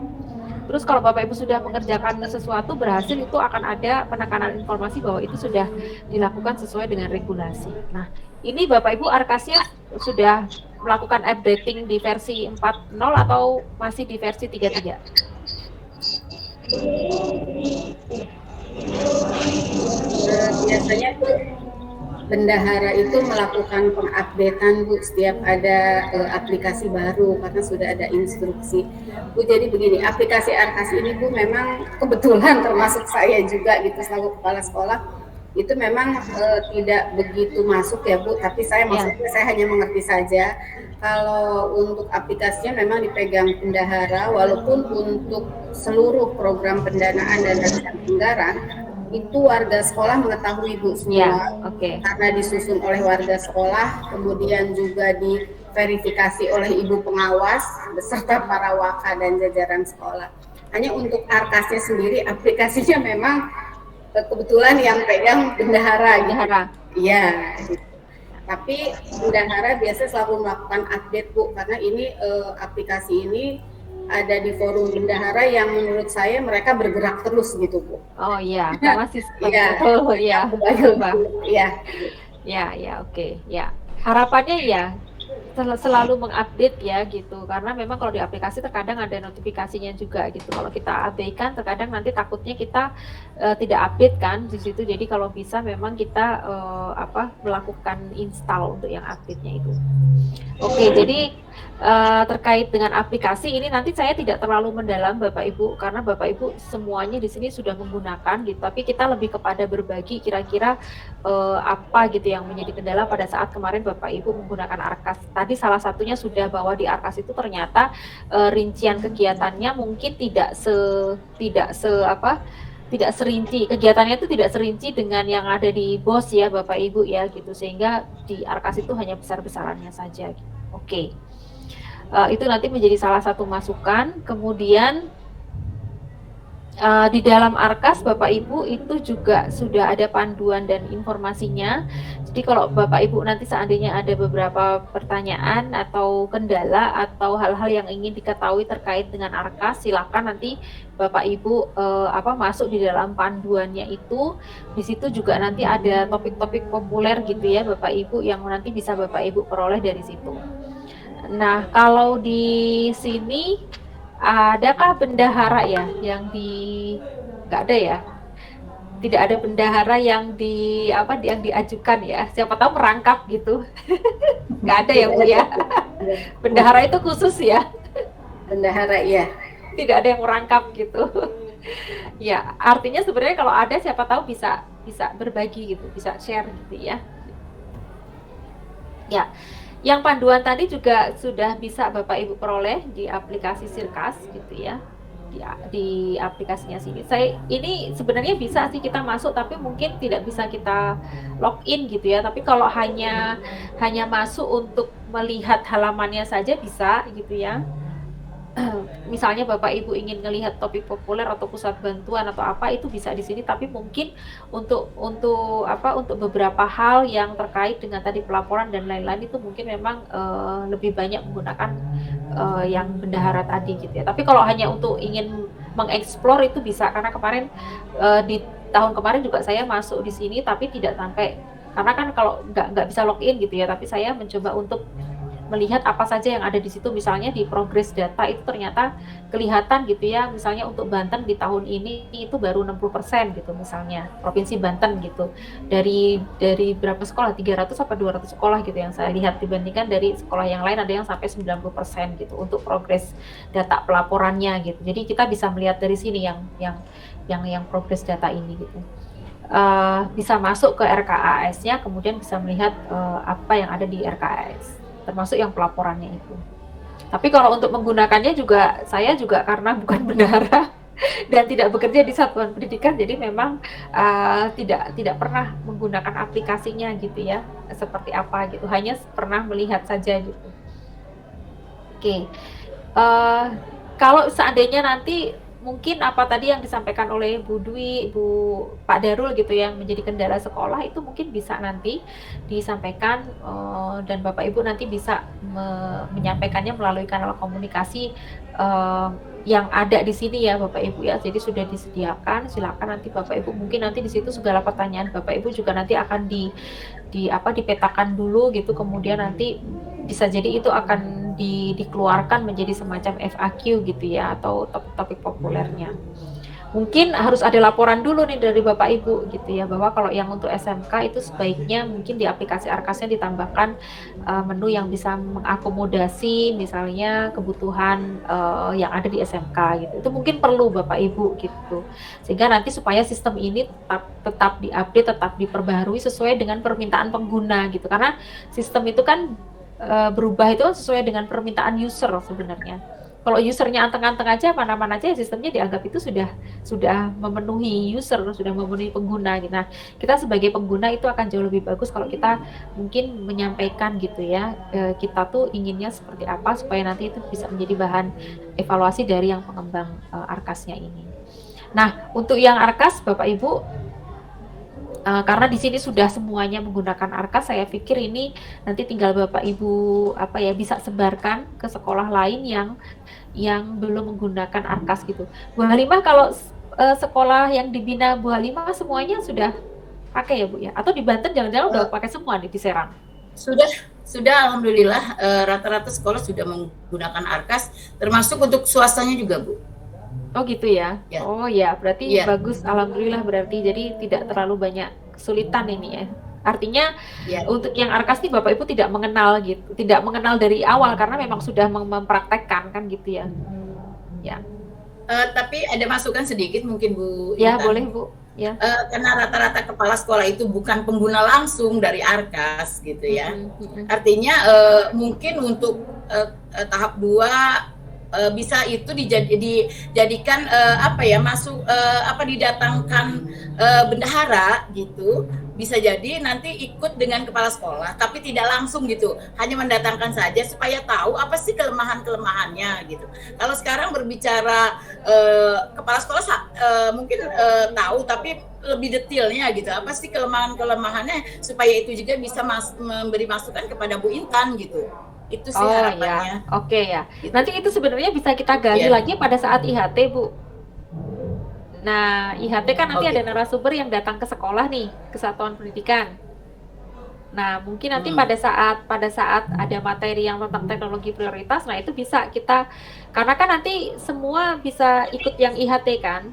Terus kalau Bapak Ibu sudah mengerjakan sesuatu berhasil, itu akan ada penekanan informasi bahwa itu sudah dilakukan sesuai dengan regulasi. Nah, ini Bapak Ibu ARKAS-nya sudah melakukan updating di versi 4.0 atau masih di versi 3.3? Biasanya Bu, bendahara itu melakukan pengupdatean Bu setiap ada aplikasi baru karena sudah ada instruksi Bu. Jadi begini, aplikasi ARKAS ini Bu memang kebetulan termasuk saya juga gitu selaku kepala sekolah itu memang tidak begitu masuk ya Bu, tapi saya maksudnya saya hanya mengerti saja. Kalau untuk aplikasinya memang dipegang bendahara, walaupun untuk seluruh program pendanaan dan rencana anggaran itu warga sekolah mengetahui Bu semua, karena disusun oleh warga sekolah, kemudian juga diverifikasi oleh ibu pengawas beserta para waka dan jajaran sekolah. Hanya untuk arkasnya sendiri, aplikasinya memang kebetulan yang pegang bendahara. Iya. Gitu. Tapi bendahara biasa selalu melakukan update Bu, karena ini aplikasi ini ada di forum bendahara yang menurut saya mereka bergerak terus gitu Bu. Oh iya, masih oke. Harapannya ya selalu mengupdate ya gitu, karena memang kalau di aplikasi terkadang ada notifikasinya juga gitu. Kalau kita abaikan terkadang nanti takutnya kita tidak update kan di situ. Jadi kalau bisa memang kita melakukan install untuk yang update-nya itu. Oke, jadi terkait dengan aplikasi ini nanti saya tidak terlalu mendalam Bapak Ibu, karena Bapak Ibu semuanya di sini sudah menggunakan gitu, tapi kita lebih kepada berbagi kira-kira apa gitu yang menjadi kendala pada saat kemarin Bapak Ibu menggunakan Arkas. Tadi salah satunya sudah bahwa di Arkas itu ternyata rincian kegiatannya mungkin tidak serinci, kegiatannya itu tidak serinci dengan yang ada di BOS ya Bapak Ibu ya gitu, sehingga di Arkas itu hanya besar-besarannya saja gitu. Oke. Itu nanti menjadi salah satu masukan. Kemudian di dalam Arkas Bapak Ibu itu juga sudah ada panduan dan informasinya. Jadi kalau Bapak Ibu nanti seandainya ada beberapa pertanyaan atau kendala atau hal-hal yang ingin diketahui terkait dengan Arkas, silakan nanti Bapak Ibu masuk di dalam panduannya itu. Di situ juga nanti ada topik-topik populer gitu ya Bapak Ibu, yang nanti bisa Bapak Ibu peroleh dari situ. Nah, kalau di sini adakah bendahara ya yang nggak ada ya? Tidak ada bendahara yang yang diajukan ya. Siapa tahu merangkap gitu. Nggak ada ya Bu ya. Bendahara itu khusus ya. Bendahara ya. Tidak ada yang merangkap gitu. Ya, artinya sebenarnya kalau ada siapa tahu bisa berbagi gitu, bisa share gitu ya. Ya. Yang panduan tadi juga sudah bisa Bapak Ibu peroleh di aplikasi Sirkas gitu ya, di aplikasinya sini. Ini sebenarnya bisa sih kita masuk, tapi mungkin tidak bisa kita login gitu ya. Tapi kalau hanya masuk untuk melihat halamannya saja bisa gitu ya. Misalnya Bapak Ibu ingin melihat topik populer atau pusat bantuan atau apa, itu bisa di sini, tapi mungkin untuk beberapa hal yang terkait dengan tadi pelaporan dan lain-lain itu mungkin memang lebih banyak menggunakan yang bendahara tadi gitu ya. Tapi kalau hanya untuk ingin mengeksplor itu bisa, karena kemarin di tahun kemarin juga saya masuk di sini tapi tidak sampai, karena kan kalau nggak bisa login gitu ya, tapi saya mencoba untuk melihat apa saja yang ada di situ. Misalnya di progres data itu ternyata kelihatan gitu ya, misalnya untuk Banten di tahun ini itu baru 60% gitu misalnya, Provinsi Banten gitu, dari berapa sekolah, 300 sampai 200 sekolah gitu yang saya lihat, dibandingkan dari sekolah yang lain ada yang sampai 90% gitu untuk progres data pelaporannya gitu. Jadi kita bisa melihat dari sini yang progres data ini gitu. Bisa masuk ke RKAS-nya, kemudian bisa melihat apa yang ada di RKAS, termasuk yang pelaporannya itu. Tapi kalau untuk menggunakannya juga, saya juga karena bukan bendahara dan tidak bekerja di satuan pendidikan, jadi memang tidak pernah menggunakan aplikasinya gitu ya, seperti apa gitu, hanya pernah melihat saja gitu. Oke. Kalau seandainya nanti mungkin apa tadi yang disampaikan oleh Bu Dwi, Pak Darul gitu yang menjadi kendala sekolah, itu mungkin bisa nanti disampaikan dan Bapak Ibu nanti bisa menyampaikannya melalui kanal komunikasi yang ada di sini ya Bapak Ibu ya. Jadi sudah disediakan, silakan nanti Bapak Ibu, mungkin nanti di situ segala pertanyaan Bapak Ibu juga nanti akan dipetakan dulu gitu, kemudian nanti bisa jadi itu akan dikeluarkan menjadi semacam FAQ gitu ya, atau topik-topik populernya. Mungkin harus ada laporan dulu nih dari Bapak Ibu gitu ya, bahwa kalau yang untuk SMK itu sebaiknya mungkin di aplikasi Arkasnya ditambahkan menu yang bisa mengakomodasi misalnya kebutuhan yang ada di SMK gitu. Itu mungkin perlu Bapak Ibu gitu, sehingga nanti supaya sistem ini tetap diupdate, tetap diperbaharui sesuai dengan permintaan pengguna gitu, karena sistem itu kan berubah itu sesuai dengan permintaan user sebenarnya. Kalau usernya anteng-anteng aja, mana-mana aja, sistemnya dianggap itu sudah memenuhi user, sudah memenuhi pengguna gitu. Nah, kita sebagai pengguna itu akan jauh lebih bagus kalau kita mungkin menyampaikan gitu ya, kita tuh inginnya seperti apa supaya nanti itu bisa menjadi bahan evaluasi dari yang pengembang Arkasnya ini. Nah, untuk yang Arkas, Bapak Ibu, karena di sini sudah semuanya menggunakan Arkas, saya pikir ini nanti tinggal Bapak Ibu bisa sebarkan ke sekolah lain yang belum menggunakan Arkas gitu. Bu Halimah, kalau sekolah yang dibina Bu Halimah semuanya sudah pakai ya Bu ya? Atau di Banten jangan-jangan udah pakai semua nih di Serang? Sudah alhamdulillah rata-rata sekolah sudah menggunakan Arkas, termasuk untuk swastanya juga Bu. Oh gitu ya? Ya. Oh ya, berarti bagus, alhamdulillah, berarti jadi tidak terlalu banyak kesulitan ini ya. Artinya untuk yang Arkas ini Bapak Ibu tidak mengenal gitu, tidak mengenal dari awal karena memang sudah mempraktekkan kan gitu ya. Ya. Tapi ada masukan sedikit mungkin Bu. Ya boleh Bu. Ya. Karena rata-rata kepala sekolah itu bukan pengguna langsung dari Arkas gitu ya. Artinya mungkin untuk tahap 2 bisa itu dijadikan didatangkan bendahara gitu, bisa jadi nanti ikut dengan kepala sekolah tapi tidak langsung gitu, hanya mendatangkan saja supaya tahu apa sih kelemahannya gitu. Kalau sekarang berbicara kepala sekolah mungkin tahu tapi lebih detailnya gitu, apa sih kelemahannya supaya itu juga bisa memberi masukan kepada Bu Intan gitu. Itu sih harapannya. Ya. Oke ya. Gitu. Nanti itu sebenarnya bisa kita gali lagi pada saat IHT Bu. Nah, IHT kan nanti ada narasumber yang datang ke sekolah nih, ke satuan pendidikan. Nah, mungkin nanti pada saat ada materi yang tentang teknologi prioritas, nah itu bisa kita, karena kan nanti semua bisa ikut yang IHT kan,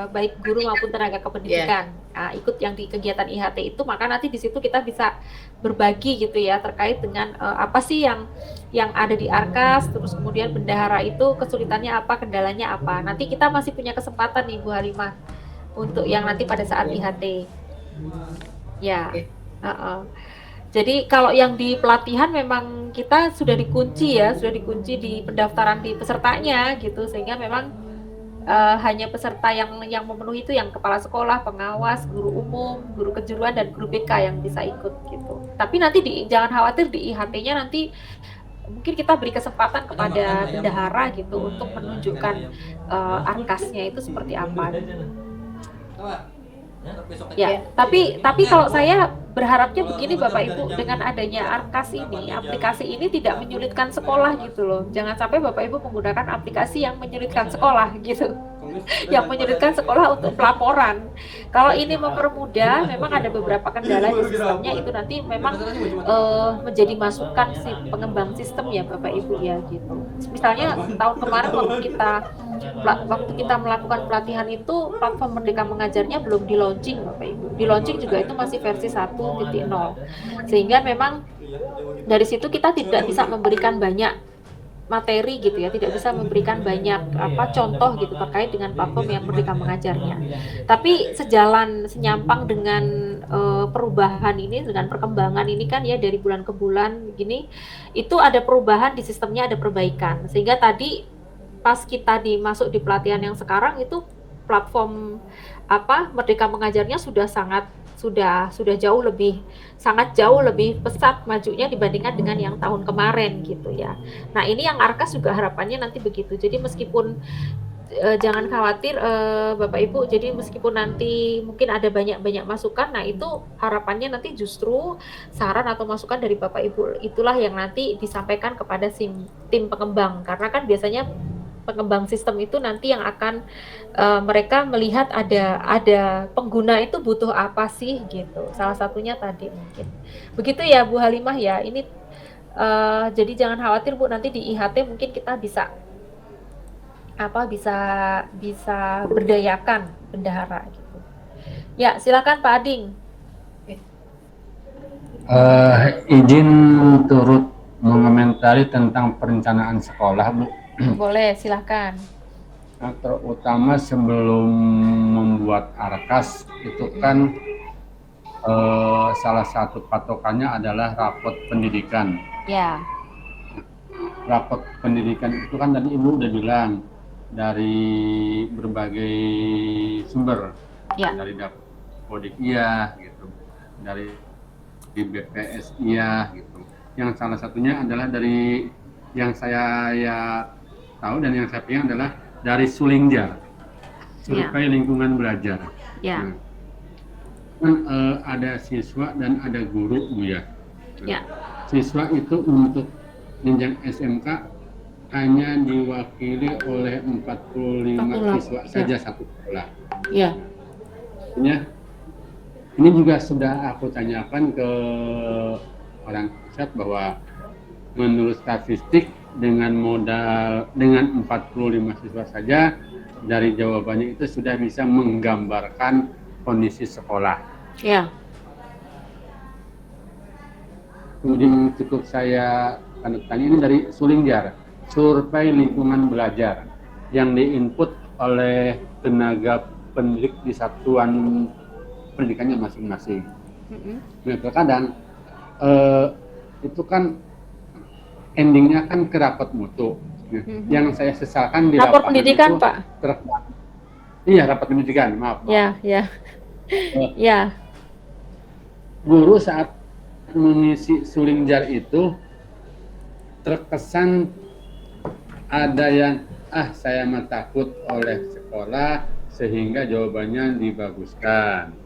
baik guru maupun tenaga kependidikan. Nah, ikut yang di kegiatan IHT itu, maka nanti di situ kita bisa berbagi gitu ya terkait dengan apa sih yang ada di Arkas, terus kemudian bendahara itu kesulitannya apa, kendalanya apa. Nanti kita masih punya kesempatan nih Bu Halimah untuk yang nanti pada saat IHT. Ya. Jadi kalau yang di pelatihan memang kita sudah dikunci di pendaftaran di pesertanya gitu, sehingga memang hanya peserta yang memenuhi itu yang kepala sekolah, pengawas, guru umum, guru kejuruan dan guru BK yang bisa ikut gitu. Tapi nanti jangan khawatir, di IHT-nya nanti mungkin kita beri kesempatan kepada bendahara gitu untuk menunjukkan Arkasnya itu seperti apa. Ya, tapi kalau saya berharapnya begini Bapak Ibu, dengan adanya Arkas ini, aplikasi ini tidak menyulitkan sekolah gitu loh. Jangan sampai Bapak Ibu menggunakan aplikasi yang menyulitkan sekolah gitu. Yang menyulitkan sekolah untuk pelaporan. Kalau ini mempermudah, memang ada beberapa kendala di sistemnya, itu nanti memang menjadi masukan si pengembang sistem ya Bapak Ibu ya gitu. Misalnya tahun kemarin waktu kita melakukan pelatihan itu, platform Merdeka Mengajarnya belum di launching Bapak Ibu. Di launching juga itu masih versi 1.0. Sehingga memang dari situ kita tidak bisa memberikan banyak materi gitu ya, tidak bisa memberikan banyak contoh gitu terkait dengan platform yang Merdeka Mengajarnya. Tapi senyampang dengan perubahan ini, dengan perkembangan ini kan ya dari bulan ke bulan gini, itu ada perubahan di sistemnya, ada perbaikan. Sehingga tadi pas kita masuk di pelatihan yang sekarang itu platform Merdeka Mengajarnya sudah sangat jauh lebih pesat majunya dibandingkan dengan yang tahun kemarin gitu ya. Nah, ini yang Arkas juga harapannya nanti begitu. Jadi meskipun jangan khawatir Bapak Ibu, jadi meskipun nanti mungkin ada banyak masukan, nah itu harapannya nanti justru saran atau masukan dari Bapak Ibu itulah yang nanti disampaikan kepada tim pengembang, karena kan biasanya pengembang sistem itu nanti yang akan mereka melihat ada pengguna itu butuh apa sih gitu. Salah satunya tadi mungkin. Begitu ya Bu Halimah ya. Ini jadi jangan khawatir Bu, nanti di IHT mungkin kita bisa berdayakan bendahara gitu. Ya, silakan Pak Ading. Izin turut mengomentari tentang perencanaan sekolah Bu. Boleh, silakan. Nah, terutama sebelum membuat Arkas itu kan salah satu patokannya adalah rapot pendidikan. Ya. Rapot pendidikan itu kan tadi Ibu udah bilang dari berbagai sumber, Ya. dari Dapodik iya gitu, dari BPS iya gitu. Yang salah satunya adalah dari yang saya tahu dan yang saya pegang adalah dari Sulingjar, survei lingkungan belajar. Ya. Nah, kan ada siswa dan ada guru Bu ya. Ya. Siswa itu untuk jenjang SMK hanya diwakili oleh 45 siswa saja satu sekolah. Ya. Ini juga sudah aku tanyakan ke orang pusat bahwa menurut statistik dengan 45 siswa saja dari jawabannya itu sudah bisa menggambarkan kondisi sekolah. Ya. Kemudian cukup saya tanda tanya ini dari Sulingjar, survei lingkungan belajar yang diinput oleh tenaga pendidik di satuan pendidikannya masing-masing. Nah, terkadang itu kan endingnya kan ke rapat mutu. Yang saya sesalkan di rapor pendidikan itu, Pak. Iya, rapat pendidikan, maaf. Ya. Ya. Guru saat mengisi Sulingjar itu terkesan ada yang saya mah takut oleh sekolah sehingga jawabannya dibaguskan.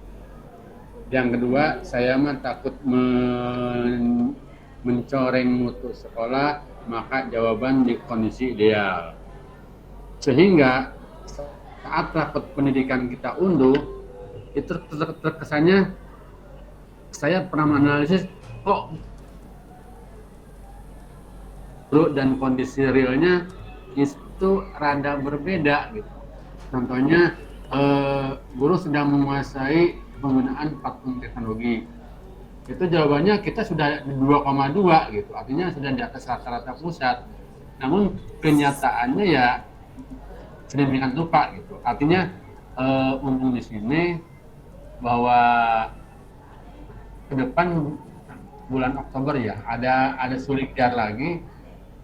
Yang kedua, saya mah takut mencoreng mutu sekolah, maka jawaban di kondisi ideal. Sehingga saat rapat pendidikan kita unduh, itu terkesannya saya pernah menganalisis kok dan kondisi realnya itu rada berbeda gitu. Contohnya guru sedang menguasai penggunaan platform teknologi. Itu jawabannya kita sudah 2,2 gitu. Artinya sudah di atas rata-rata pusat. Namun kenyataannya ya sedemikian rupa gitu. Artinya untung di sini bahwa ke depan bulan Oktober ya ada Sulingjar lagi.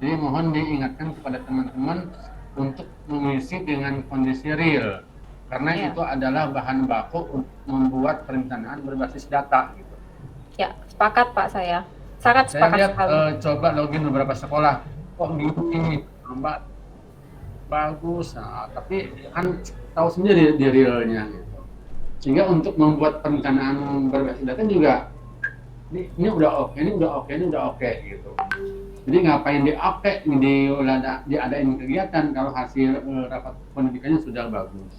Jadi mohon diingatkan kepada teman-teman untuk mengisi dengan kondisi real, karena itu adalah bahan baku untuk membuat perencanaan berbasis data. Gitu. Ya, sepakat Pak saya. Sangat sepakat sekali. Saya lihat coba login beberapa sekolah, kok gini, Mbak, bagus, tapi kan tahu sendiri di realnya. Gitu. Sehingga untuk membuat perencanaan berbasis data juga, ini udah oke gitu. Jadi ngapain diadain kegiatan kalau hasil rapat pendidikannya sudah bagus.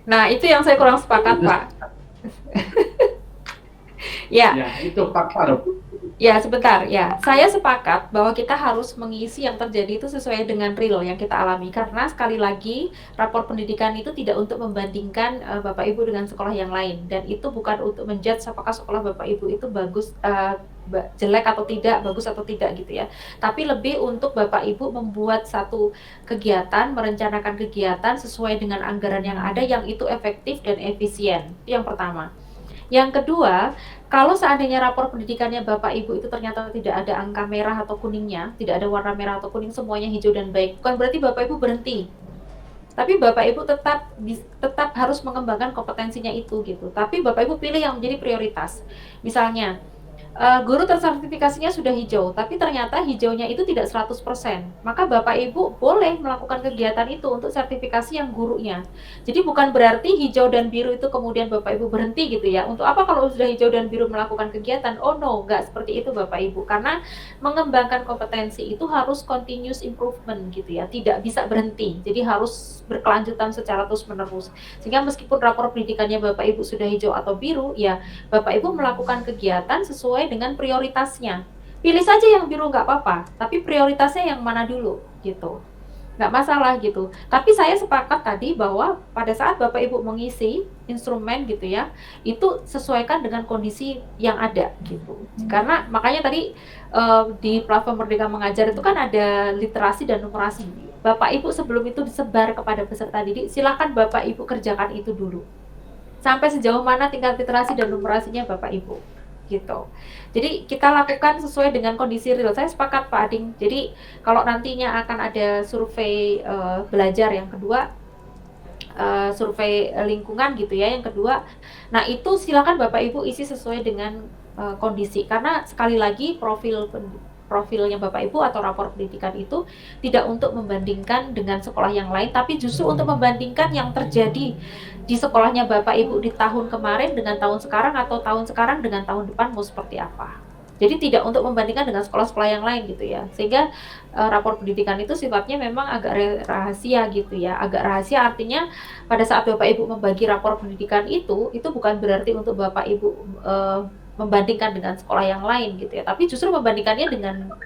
Nah, itu yang saya kurang sepakat, Pak. Ya, itu fakta. Ya, sebentar. Ya, saya sepakat bahwa kita harus mengisi yang terjadi itu sesuai dengan real yang kita alami. Karena sekali lagi, rapor pendidikan itu tidak untuk membandingkan Bapak Ibu dengan sekolah yang lain. Dan itu bukan untuk menjudge apakah sekolah Bapak Ibu itu bagus, jelek atau tidak, bagus atau tidak gitu ya. Tapi lebih untuk Bapak Ibu membuat satu kegiatan, merencanakan kegiatan sesuai dengan anggaran yang ada, yang itu efektif dan efisien. Itu yang pertama. Yang kedua, kalau seandainya rapor pendidikannya Bapak Ibu itu ternyata tidak ada angka merah atau kuningnya, tidak ada warna merah atau kuning, semuanya hijau dan baik, bukan berarti Bapak Ibu berhenti. Tapi Bapak Ibu tetap harus mengembangkan kompetensinya itu gitu. Tapi Bapak Ibu pilih yang menjadi prioritas. Misalnya, guru tersertifikasinya sudah hijau, tapi ternyata hijaunya itu tidak 100%. Maka Bapak Ibu boleh melakukan kegiatan itu untuk sertifikasi yang gurunya. Jadi bukan berarti hijau dan biru itu kemudian Bapak Ibu berhenti gitu ya. Untuk apa kalau sudah hijau dan biru melakukan kegiatan? Oh no, nggak seperti itu Bapak Ibu. Karena mengembangkan kompetensi itu harus continuous improvement gitu ya. Tidak bisa berhenti. Jadi harus berkelanjutan secara terus-menerus. Sehingga meskipun rapor pendidikannya Bapak Ibu sudah hijau atau biru, ya Bapak Ibu melakukan kegiatan sesuai dengan prioritasnya. Pilih saja yang biru nggak apa-apa, tapi prioritasnya yang mana dulu gitu. Nggak masalah gitu. Tapi saya sepakat tadi bahwa pada saat Bapak Ibu mengisi instrumen gitu ya, itu sesuaikan dengan kondisi yang ada gitu. Karena makanya tadi di platform Merdeka Mengajar itu kan ada literasi dan numerasi. Bapak Ibu sebelum itu disebar kepada peserta didik, silakan Bapak Ibu kerjakan itu dulu. sampai sejauh mana tingkat literasi dan numerasinya Bapak Ibu gitu. Jadi kita lakukan sesuai dengan kondisi real. Saya sepakat Pak Ading. Jadi kalau nantinya akan ada survei belajar yang kedua, survei lingkungan gitu ya yang kedua, nah itu silakan Bapak Ibu isi sesuai dengan kondisi, karena sekali lagi profilnya Bapak Ibu atau rapor pendidikan itu tidak untuk membandingkan dengan sekolah yang lain, tapi justru untuk membandingkan yang terjadi di sekolahnya Bapak Ibu di tahun kemarin dengan tahun sekarang, atau tahun sekarang dengan tahun depan mau seperti apa. Jadi tidak untuk membandingkan dengan sekolah-sekolah yang lain gitu ya. Sehingga rapor pendidikan itu sifatnya memang agak rahasia gitu ya. Agak rahasia artinya pada saat Bapak Ibu membagi rapor pendidikan itu bukan berarti untuk Bapak Ibu membandingkan dengan sekolah yang lain gitu ya. Tapi justru membandingkannya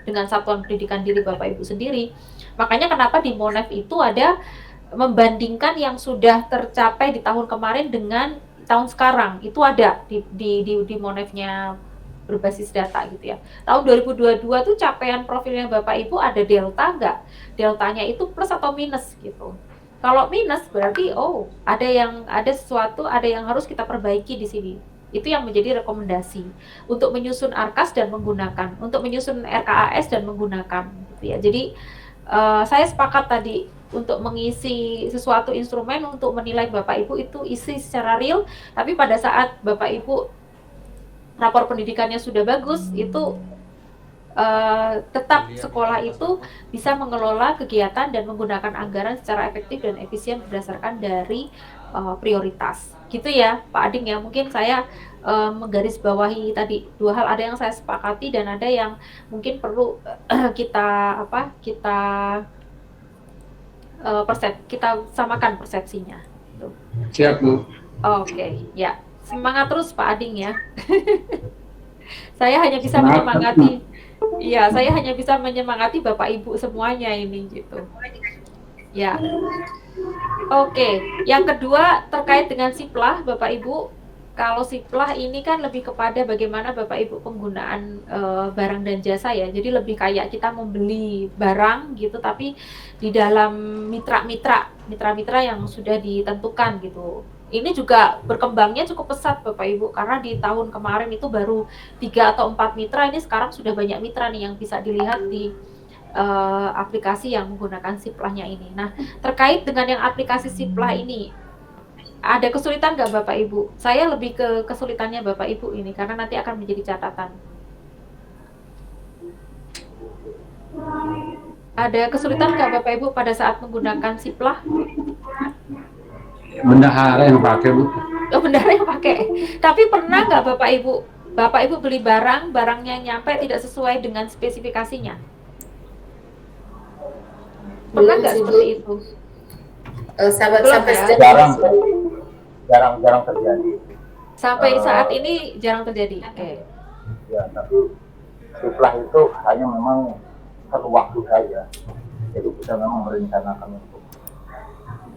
dengan satuan pendidikan diri Bapak Ibu sendiri. Makanya kenapa di Monef itu ada membandingkan yang sudah tercapai di tahun kemarin dengan tahun sekarang. Itu ada di Monefnya berbasis data gitu ya. Tahun 2022 tuh capaian profilnya Bapak Ibu ada delta nggak? Deltanya itu plus atau minus gitu. Kalau minus berarti ada sesuatu, ada yang harus kita perbaiki di sini. Itu yang menjadi rekomendasi untuk menyusun ARKAS dan menggunakan, untuk menyusun RKAS dan menggunakan gitu ya. Jadi saya sepakat tadi untuk mengisi sesuatu instrumen untuk menilai Bapak Ibu itu isi secara real, tapi pada saat Bapak Ibu rapor pendidikannya sudah bagus, itu tetap sekolah itu bisa mengelola kegiatan dan menggunakan anggaran secara efektif dan efisien berdasarkan dari prioritas. Gitu ya, Pak Ading ya. Mungkin saya menggarisbawahi tadi dua hal, ada yang saya sepakati dan ada yang mungkin perlu kita samakan persepsinya. Siap Bu. Oke, ya. Semangat terus Pak Ading ya. Saya hanya bisa menyemangati. Iya, saya hanya bisa menyemangati Bapak Ibu semuanya ini gitu. Ya. Oke, yang kedua terkait dengan siplah Bapak Ibu. Kalau siplah ini kan lebih kepada bagaimana Bapak Ibu penggunaan barang dan jasa ya. Jadi lebih kayak kita membeli barang gitu, tapi di dalam mitra-mitra yang sudah ditentukan gitu. Ini juga berkembangnya cukup pesat Bapak Ibu, karena di tahun kemarin itu baru 3 atau 4 mitra, ini sekarang sudah banyak mitra nih yang bisa dilihat di aplikasi yang menggunakan siplahnya ini. Nah, terkait dengan yang aplikasi siplah ini, ada kesulitan nggak Bapak Ibu? Saya lebih ke kesulitannya Bapak Ibu ini, karena nanti akan menjadi catatan. Ada kesulitan nggak Bapak Ibu pada saat menggunakan siplah? Bendahara yang pakai Bu. Oh, bendahara yang pakai. Tapi pernah nggak Bapak Ibu beli barangnya nyampe tidak sesuai dengan spesifikasinya? Pernah nggak seperti itu? Sampai jarang terjadi. Sampai saat ini jarang terjadi. Oke. Ya, tapi siplah itu hanya memang perlu waktu saja. Jadi kita memang merencanakan untuk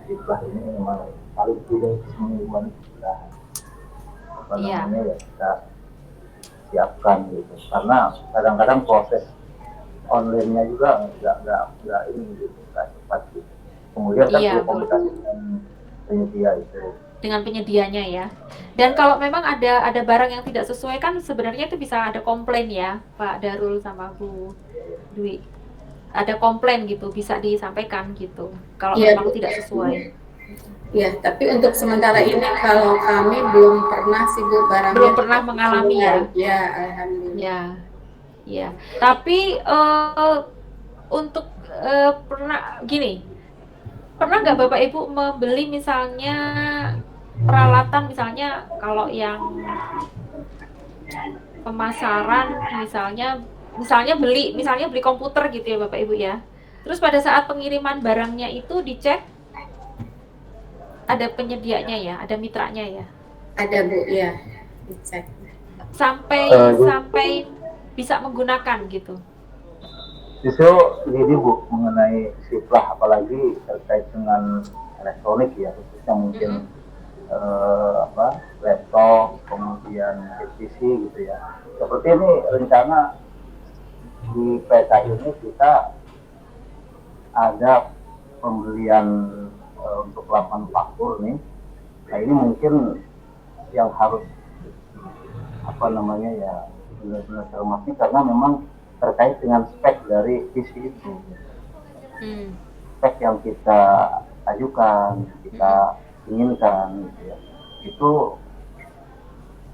siplah ini memang paling tidak semingguan sudah ya kita siapkan gitu. Karena kadang-kadang proses online-nya juga nggak ini gitu, nggak cepat gitu. Kemudian kan perlu komunikasi dengan penyedia itu. Dengan penyedianya ya. Dan kalau memang ada barang yang tidak sesuai kan sebenarnya itu bisa ada komplain ya, Pak Darul sama Bu Dwi. Ada komplain gitu, bisa disampaikan gitu. Kalau memang tidak sesuai. Ya, tapi untuk sementara ini kalau kami belum pernah sih Bu barangnya. Belum pernah mengalami ya. Ya, alhamdulillah. Ya. Tapi untuk pernah nggak Bapak Ibu membeli misalnya peralatan, misalnya kalau yang pemasaran misalnya beli komputer gitu ya Bapak Ibu ya. Terus pada saat pengiriman barangnya itu dicek ada penyedianya ya, ada mitranya ya. Ada Bu ya, dicek. Sampai bisa menggunakan gitu. Justru ini Bu, mengenai siplah apalagi terkait dengan elektronik ya, khususnya mungkin laptop, kemudian PC gitu ya. Seperti ini rencana di PK ini kita ada pembelian untuk 8 faktur nih. Nah ini mungkin yang harus apa namanya ya benar-benar cermati karena memang terkait dengan spek dari visi itu, spek yang kita ajukan, kita inginkan gitu ya, itu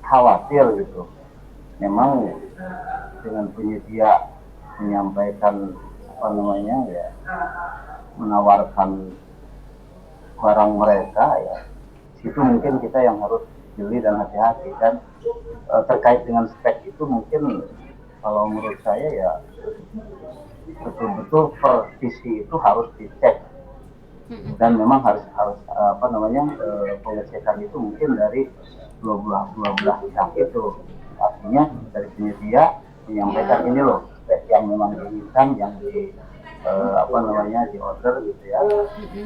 khawatir gitu. Memang dengan penyedia menyampaikan apa namanya ya, menawarkan barang mereka ya, itu mungkin kita yang harus jeli dan hati-hati. Dan terkait dengan spek itu mungkin kalau menurut saya ya betul-betul per visi itu harus dicek dan memang harus apa namanya pengecekan itu mungkin dari dua belah pihak itu, artinya dari penyedia menyampaikan ini loh spek yang memang diinginkan, yang di apa namanya di order gitu ya,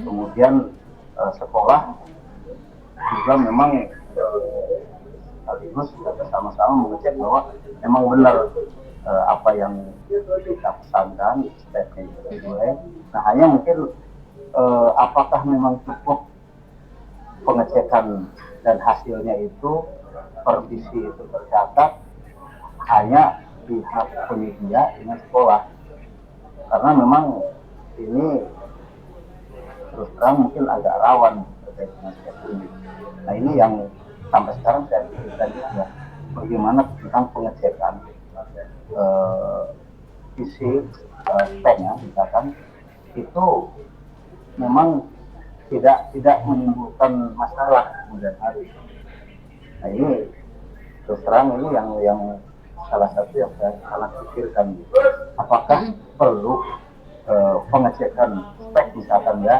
kemudian sekolah juga memang sekaligus bersama-sama mengecek bahwa memang benar apa yang kita pesankan speknya itu sesuai. Nah hanya mungkin apakah memang cukup pengecekan dan hasilnya itu per visi itu tercatat hanya pihak penyedia dengan sekolah, karena memang ini terus terang mungkin agak rawan terkait dengan spek ini. Nah ini yang sampai sekarang saya pikirkan juga bagaimana tentang pengecekan visi speknya misalkan itu memang tidak menimbulkan masalah kemudian hari. Nah ini terus terang ini yang salah satu yang saya sangat pikirkan gitu. Apakah perlu pengecekan spek misalkan ya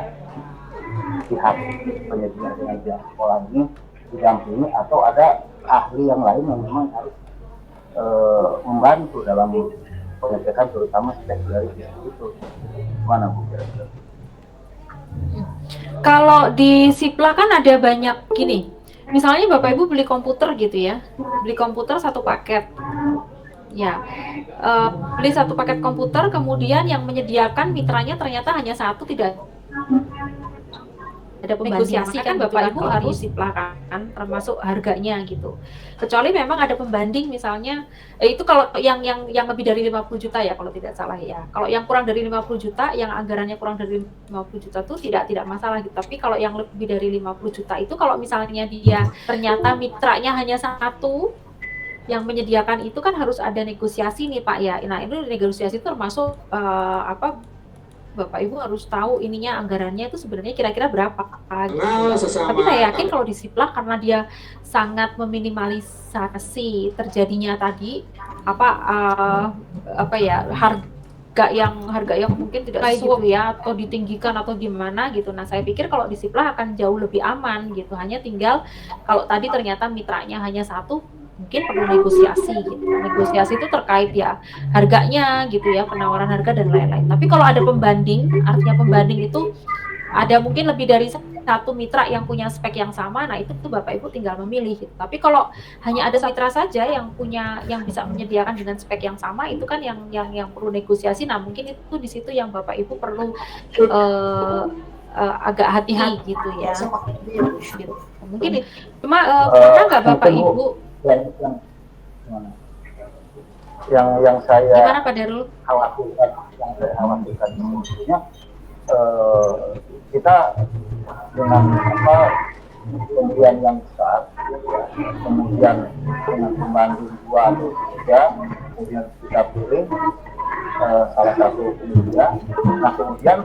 pihak penyedia dengan pihak sekolah ini didampingi atau ada ahli yang lain yang memang harus membantu dalam pengecekan terutama spek dari itu. Mana Bu kira-kira? Kalau di Sipla kan ada banyak gini, misalnya Bapak Ibu beli komputer gitu ya, beli komputer satu paket, ya, beli satu paket komputer, kemudian yang menyediakan mitranya ternyata hanya satu, tidak ada negosiasi kan Bapak Ibu harus siplakan termasuk harganya gitu. Kecuali memang ada pembanding misalnya, itu kalau yang lebih dari 50 juta ya kalau tidak salah ya. Kalau yang kurang dari 50 juta, yang anggarannya kurang dari 50 juta itu tidak masalah gitu. Tapi kalau yang lebih dari 50 juta itu kalau misalnya dia ternyata mitranya hanya satu yang menyediakan itu kan harus ada negosiasi nih Pak ya. Nah, itu negosiasi termasuk apa Bapak Ibu harus tahu ininya anggarannya itu sebenarnya kira-kira berapa gitu. Tapi saya yakin kalau di Siplah karena dia sangat meminimalisasi terjadinya tadi apa ya harga yang mungkin tidak sesuai ya atau ditinggikan atau gimana gitu. Nah saya pikir kalau di Siplah akan jauh lebih aman gitu. Hanya tinggal kalau tadi ternyata mitranya hanya satu, mungkin perlu negosiasi gitu. Negosiasi itu terkait ya harganya gitu ya, penawaran harga dan lain-lain. Tapi kalau ada pembanding, artinya pembanding itu ada mungkin lebih dari satu mitra yang punya spek yang sama, nah itu tuh Bapak Ibu tinggal memilih gitu. Tapi kalau hanya ada mitra saja yang bisa menyediakan dengan spek yang sama, itu kan yang perlu negosiasi. Nah mungkin itu di situ yang Bapak Ibu perlu agak hati-hati gitu ya. Gitu. Mungkin cuma pernah nggak Bapak Ibu yang saya gimana Pak Darul? khawatirkan sebetulnya kita dengan pembelian yang besar, kemudian dengan pembanding 2 atau 3, kemudian kita pilih salah satu penyedia. Nah kemudian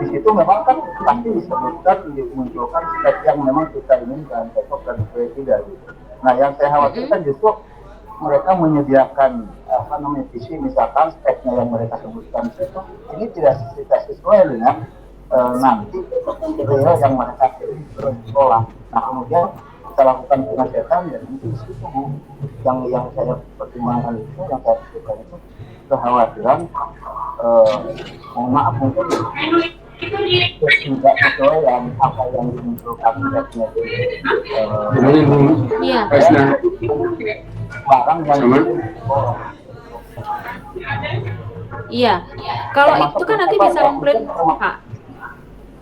di situ memang kan pasti disebutkan dimunculkan spek yang memang kita inginkan, cocok dan sesuai tidak gitu. Nah yang saya khawatirkan justru mereka menyediakan visi misalkan speknya yang mereka sebutkan itu ini tidak sesuai dengan nanti real yang mereka pilih di sekolah. Nah kemudian kita lakukan pengecekan dan itu di situ yang saya pertimbangkan itu, yang saya pikirkan itu kekhawatiran mohon maaf mungkin tidak sesuai yang apa yang dimunculkan speknya barang yang iya, kalau itu kan nanti bisa komplain Pak.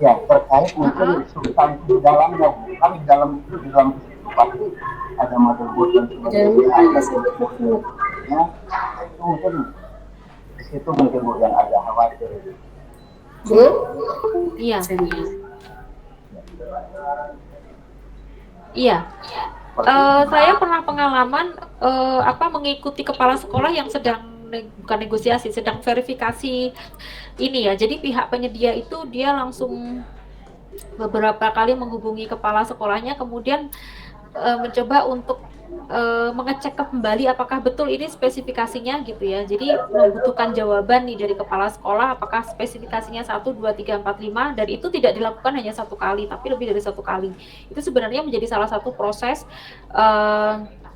Ya terkait mungkin substansi di dalamnya, bukan di dalam pasti ada motherboard dan sebagainya. Ya, itu mungkin di situ mungkin Bu yang agak khawatir. Bu? Iya. Iya. Saya pernah pengalaman mengikuti kepala sekolah yang bukan negosiasi, sedang verifikasi ini ya. Jadi pihak penyedia itu dia langsung beberapa kali menghubungi kepala sekolahnya, kemudian mencoba untuk mengecek kembali apakah betul ini spesifikasinya gitu ya. Jadi membutuhkan jawaban nih dari kepala sekolah apakah spesifikasinya 1, 2, 3, 4, 5, dan itu tidak dilakukan hanya satu kali tapi lebih dari satu kali. Itu sebenarnya menjadi salah satu proses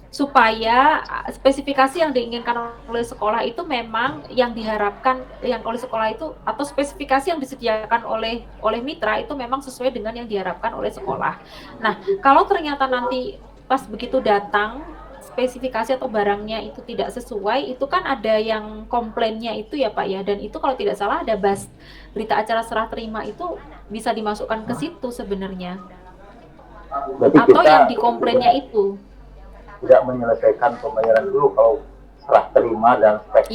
supaya spesifikasi yang diinginkan oleh sekolah itu memang yang diharapkan yang oleh sekolah itu, atau spesifikasi yang disediakan oleh mitra itu memang sesuai dengan yang diharapkan oleh sekolah. Nah, kalau ternyata nanti pas begitu datang spesifikasi atau barangnya itu tidak sesuai, itu kan ada yang komplainnya itu ya Pak ya, dan itu kalau tidak salah ada berita acara serah terima itu bisa dimasukkan ke situ sebenarnya. Berarti atau kita yang dikomplainnya itu tidak menyelesaikan pembayaran dulu kalau serah terima dan spek.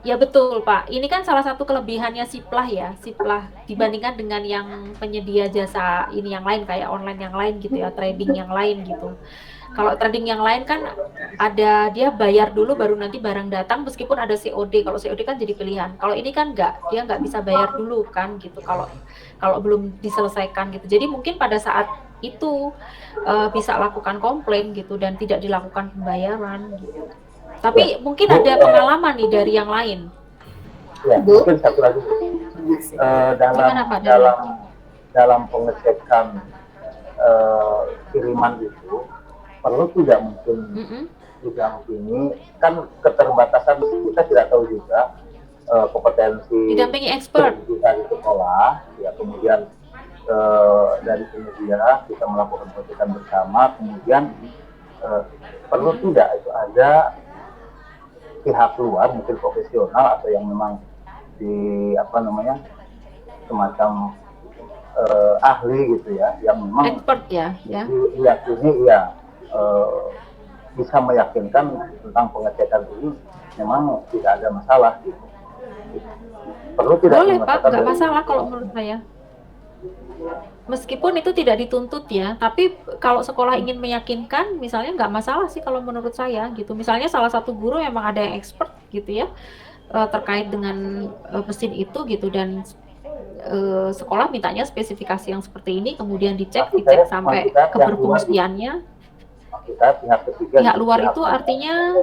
Ya betul Pak. Ini kan salah satu kelebihannya Siplah ya, Siplah dibandingkan dengan yang penyedia jasa ini yang lain kayak online yang lain gitu ya, trading yang lain gitu. Kalau trading yang lain kan ada dia bayar dulu baru nanti barang datang meskipun ada COD. Kalau COD kan jadi pilihan. Kalau ini kan enggak, dia nggak bisa bayar dulu kan gitu. Kalau belum diselesaikan gitu. Jadi mungkin pada saat itu bisa lakukan komplain gitu dan tidak dilakukan pembayaran gitu. Tapi mungkin ada pengalaman nih dari yang lain. Ya, mungkin satu lagi dalam pengecekan kiriman itu perlu tidak mungkin didampingi, kan keterbatasan kita tidak tahu juga kompetensi didampingi expert dari sekolah, ya kemudian dari penyedia kita melakukan pengecekan bersama, kemudian perlu tidak itu ada pihak luar mungkin profesional atau yang memang semacam ahli gitu ya, yang memang expert ya diyakini bisa meyakinkan tentang pengecekan ini memang tidak ada masalah gitu. Perlu tidak? Boleh Pak, nggak masalah kalau menurut saya. Meskipun itu tidak dituntut ya, tapi kalau sekolah ingin meyakinkan, misalnya nggak masalah sih kalau menurut saya gitu. Misalnya salah satu guru emang ada yang expert gitu ya terkait dengan mesin itu gitu, dan sekolah mintanya spesifikasi yang seperti ini, kemudian dicek sampai keberfungsiannya. Pihak luar itu artinya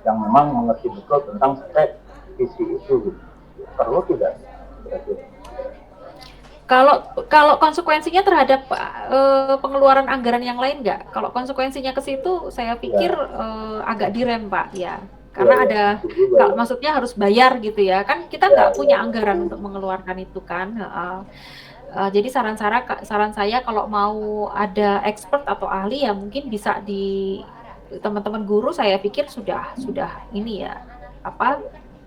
yang memang mengerti betul tentang spek isi itu gitu. Perlu tidak? Kalau konsekuensinya terhadap pengeluaran anggaran yang lain nggak? Kalau konsekuensinya ke situ, saya pikir agak direm Pak ya, karena kalau maksudnya harus bayar gitu ya, kan kita nggak punya anggaran untuk mengeluarkan itu kan. Jadi saran saya kalau mau ada expert atau ahli ya mungkin bisa di teman-teman guru, saya pikir sudah ini ya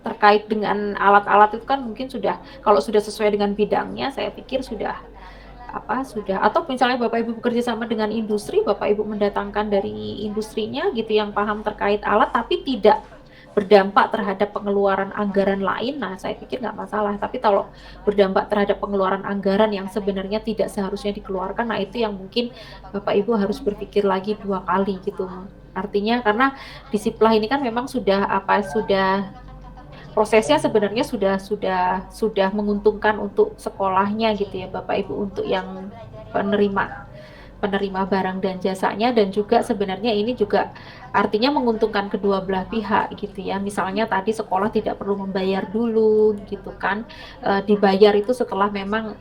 terkait dengan alat-alat itu kan mungkin kalau sudah sesuai dengan bidangnya, saya pikir sudah atau misalnya Bapak Ibu bekerja sama dengan industri, Bapak Ibu mendatangkan dari industrinya gitu yang paham terkait alat tapi tidak berdampak terhadap pengeluaran anggaran lain, nah saya pikir nggak masalah. Tapi kalau berdampak terhadap pengeluaran anggaran yang sebenarnya tidak seharusnya dikeluarkan, nah itu yang mungkin Bapak Ibu harus berpikir lagi 2 kali gitu. Artinya karena di Siplah ini kan memang sudah prosesnya sebenarnya sudah menguntungkan untuk sekolahnya gitu ya Bapak Ibu, untuk yang penerima barang dan jasanya, dan juga sebenarnya ini juga artinya menguntungkan kedua belah pihak gitu ya. Misalnya tadi sekolah tidak perlu membayar dulu gitu kan, dibayar itu setelah memang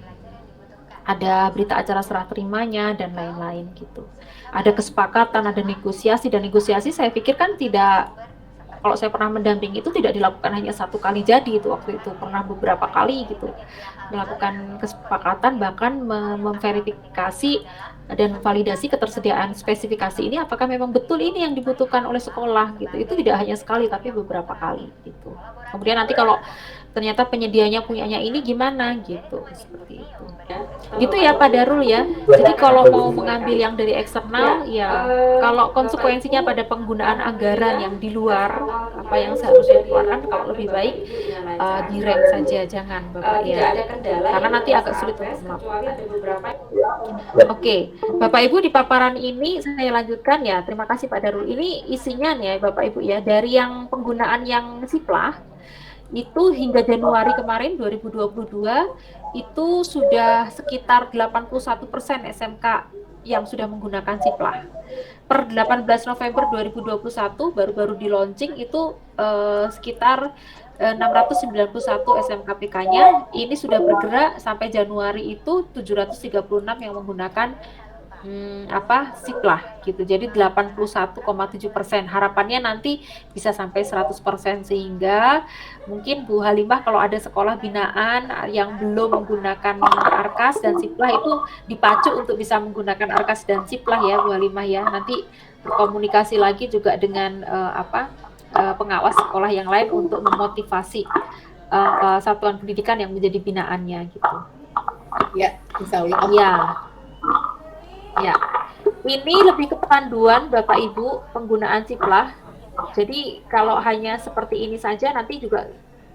ada berita acara serah terimanya dan lain-lain gitu. Ada kesepakatan, ada negosiasi, dan negosiasi saya pikir kan tidak, kalau saya pernah mendampingi itu tidak dilakukan hanya satu kali jadi, itu waktu itu pernah beberapa kali gitu melakukan kesepakatan, bahkan memverifikasi dan validasi ketersediaan spesifikasi ini apakah memang betul ini yang dibutuhkan oleh sekolah gitu. Itu tidak hanya sekali tapi beberapa kali gitu. Kemudian nanti kalau ternyata penyedianya punyanya ini gimana gitu, seperti itu. Gitu ya Pak Darul ya. Jadi kalau mau mengambil yang dari eksternal ya, kalau konsekuensinya pada penggunaan anggaran yang di luar apa yang seharusnya dikeluarkan, kalau lebih baik direm saja, jangan Bapak ya, karena nanti agak sulit untuk melakukan. Oke, Bapak Ibu, di paparan ini saya lanjutkan ya. Terima kasih Pak Darul. Ini isinya nih ya Bapak Ibu ya, dari yang penggunaan yang siplah itu hingga Januari kemarin 2022 itu sudah sekitar 81% SMK yang sudah menggunakan siplah. Per 18 November 2021 baru-baru di launching itu sekitar 691 SMK PK-nya. Ini sudah bergerak sampai Januari itu 736 yang menggunakan siplah gitu. Jadi 81,7%. Harapannya nanti bisa sampai 100%, sehingga mungkin Bu Halimah kalau ada sekolah binaan yang belum menggunakan Arkas dan siplah itu dipacu untuk bisa menggunakan Arkas dan siplah ya Bu Halimah ya. Nanti berkomunikasi lagi juga dengan pengawas sekolah yang lain untuk memotivasi satuan pendidikan yang menjadi binaannya gitu. Ya, insya Allah. Ya, ini lebih ke panduan Bapak Ibu penggunaan siplah. Jadi kalau hanya seperti ini saja nanti juga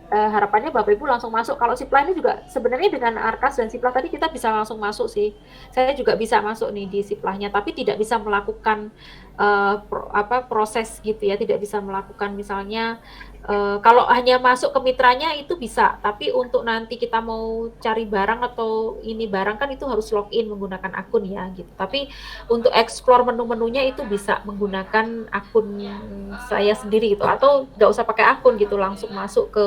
harapannya Bapak Ibu langsung masuk. Kalau siplah ini juga sebenarnya dengan Arkas dan siplah tadi kita bisa langsung masuk sih. Saya juga bisa masuk nih di siplahnya, tapi tidak bisa melakukan proses gitu ya, tidak bisa melakukan misalnya kalau hanya masuk ke mitranya itu bisa, tapi untuk nanti kita mau cari barang atau ini barang kan itu harus login menggunakan akun ya gitu. Tapi untuk explore menu-menunya itu bisa menggunakan akun saya sendiri gitu, atau nggak usah pakai akun gitu, langsung masuk ke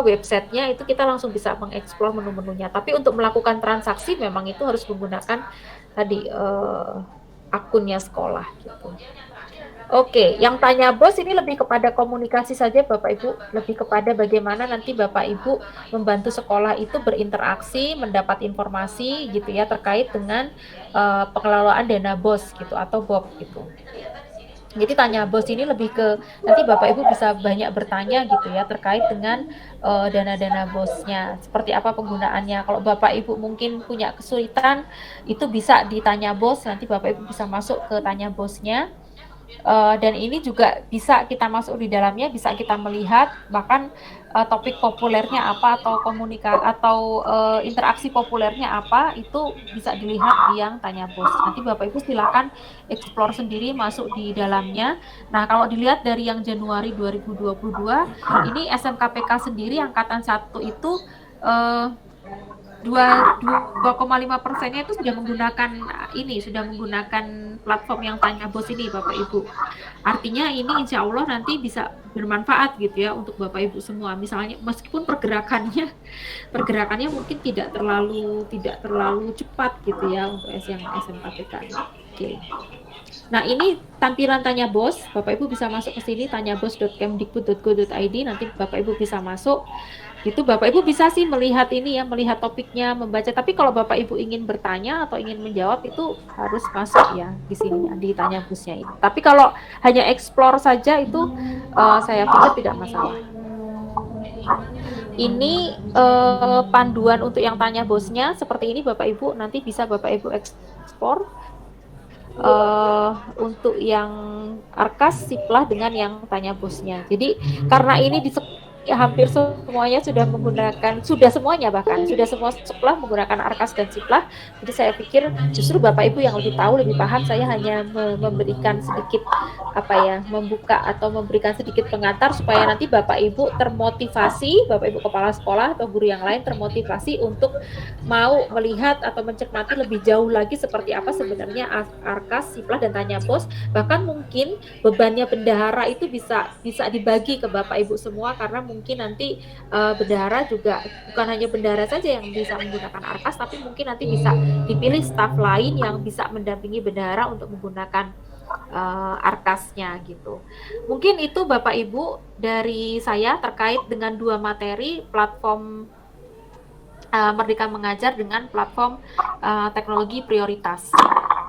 websitenya itu kita langsung bisa mengeksplor menu-menunya. Tapi untuk melakukan transaksi memang itu harus menggunakan tadi akunnya sekolah gitu. Oke, yang tanya bos ini lebih kepada komunikasi saja Bapak Ibu, lebih kepada bagaimana nanti Bapak Ibu membantu sekolah itu berinteraksi, mendapat informasi gitu ya terkait dengan pengelolaan dana bos gitu atau BOP gitu. Jadi tanya bos ini lebih ke nanti Bapak Ibu bisa banyak bertanya gitu ya terkait dengan dana-dana bosnya, seperti apa penggunaannya. Kalau Bapak Ibu mungkin punya kesulitan itu bisa ditanya bos, nanti Bapak Ibu bisa masuk ke tanya bosnya. Dan ini juga bisa kita masuk di dalamnya, bisa kita melihat bahkan topik populernya apa atau interaksi populernya apa, itu bisa dilihat di yang tanya bos. Nanti Bapak Ibu silakan explore sendiri masuk di dalamnya. Nah, kalau dilihat dari yang Januari 2022 ini SMKPK sendiri angkatan 1 itu 2,5%-nya itu sudah menggunakan platform yang tanya bos ini Bapak Ibu. Artinya ini insya Allah nanti bisa bermanfaat gitu ya untuk Bapak Ibu semua. Misalnya meskipun pergerakannya mungkin tidak terlalu cepat gitu ya untuk yang SMKPK. Oke. Nah, ini tampilan tanya bos. Bapak Ibu bisa masuk ke sini tanyabos.kemdikbud.go.id, nanti Bapak Ibu bisa masuk. Itu Bapak Ibu bisa sih melihat ini ya, melihat topiknya, membaca. Tapi kalau Bapak Ibu ingin bertanya atau ingin menjawab itu harus masuk ya di sini di tanya bosnya ini. Tapi kalau hanya explore saja itu saya pikir tidak masalah. Ini panduan untuk yang tanya bosnya seperti ini Bapak Ibu, nanti bisa Bapak Ibu explore untuk yang Arkas, siplah dengan yang tanya bosnya. Jadi karena ini hampir semuanya sudah semuanya semua sekolah menggunakan Arkas dan siplah. Jadi saya pikir justru Bapak Ibu yang lebih tahu, lebih paham. Saya hanya memberikan sedikit membuka atau memberikan sedikit pengantar supaya nanti Bapak Ibu termotivasi, Bapak Ibu kepala sekolah atau guru yang lain termotivasi untuk mau melihat atau mencermati lebih jauh lagi seperti apa sebenarnya Arkas, siplah dan tanya bos. Bahkan mungkin bebannya bendahara itu bisa dibagi ke Bapak Ibu semua, karena mungkin nanti bendahara juga bukan hanya bendahara saja yang bisa menggunakan Arkas, tapi mungkin nanti bisa dipilih staf lain yang bisa mendampingi bendahara untuk menggunakan Arkasnya gitu. Mungkin itu Bapak Ibu dari saya terkait dengan dua materi, platform Merdeka Mengajar dengan platform teknologi prioritas.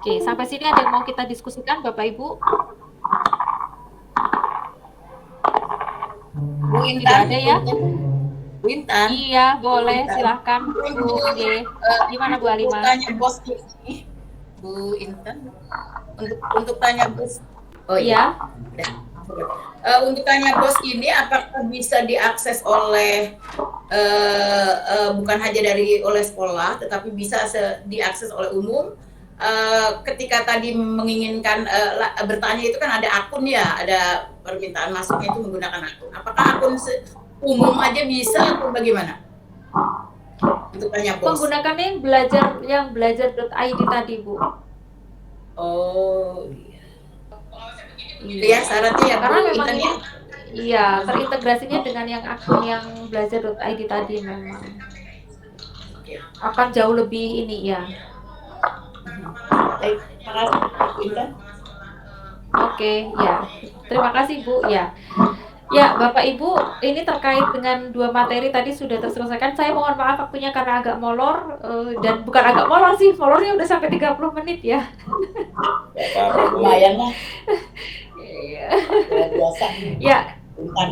Oke, sampai sini ada yang mau kita diskusikan Bapak Ibu? Bu Intan, tidak ada ya? Bu Intan. Iya, boleh, Intan. silahkan Bu Untuk, G. Gimana Bu untuk Alima? tanya bos ini, Bu Intan, untuk tanya bos. Oh iya. Untuk tanya bos ini, apakah bisa diakses oleh bukan hanya oleh sekolah, tetapi bisa diakses oleh umum? Ketika tadi menginginkan bertanya itu kan ada akun ya, ada permintaan masuknya itu menggunakan akun. Apakah akun umum aja bisa atau bagaimana? Untuk tanya bos. Menggunakannya yang belajar.id tadi Bu. Oh iya. Ya syaratnya ya karena Bu, memang Intan, ini ya? iya terintegrasinya dengan yang akun yang belajar.id tadi memang akan jauh lebih ini ya. Baik, terima kasih Bu Intan. Oke, ya. Terima kasih Bu. Ya. Ya, Bapak Ibu, ini terkait dengan 2 materi tadi sudah terselesaikan. Saya mohon maaf waktunya karena agak molor dan bukan agak molor sih, molornya udah sampai 30 menit ya. Lumayan lah. Iya. Biasa. Ya. Intan.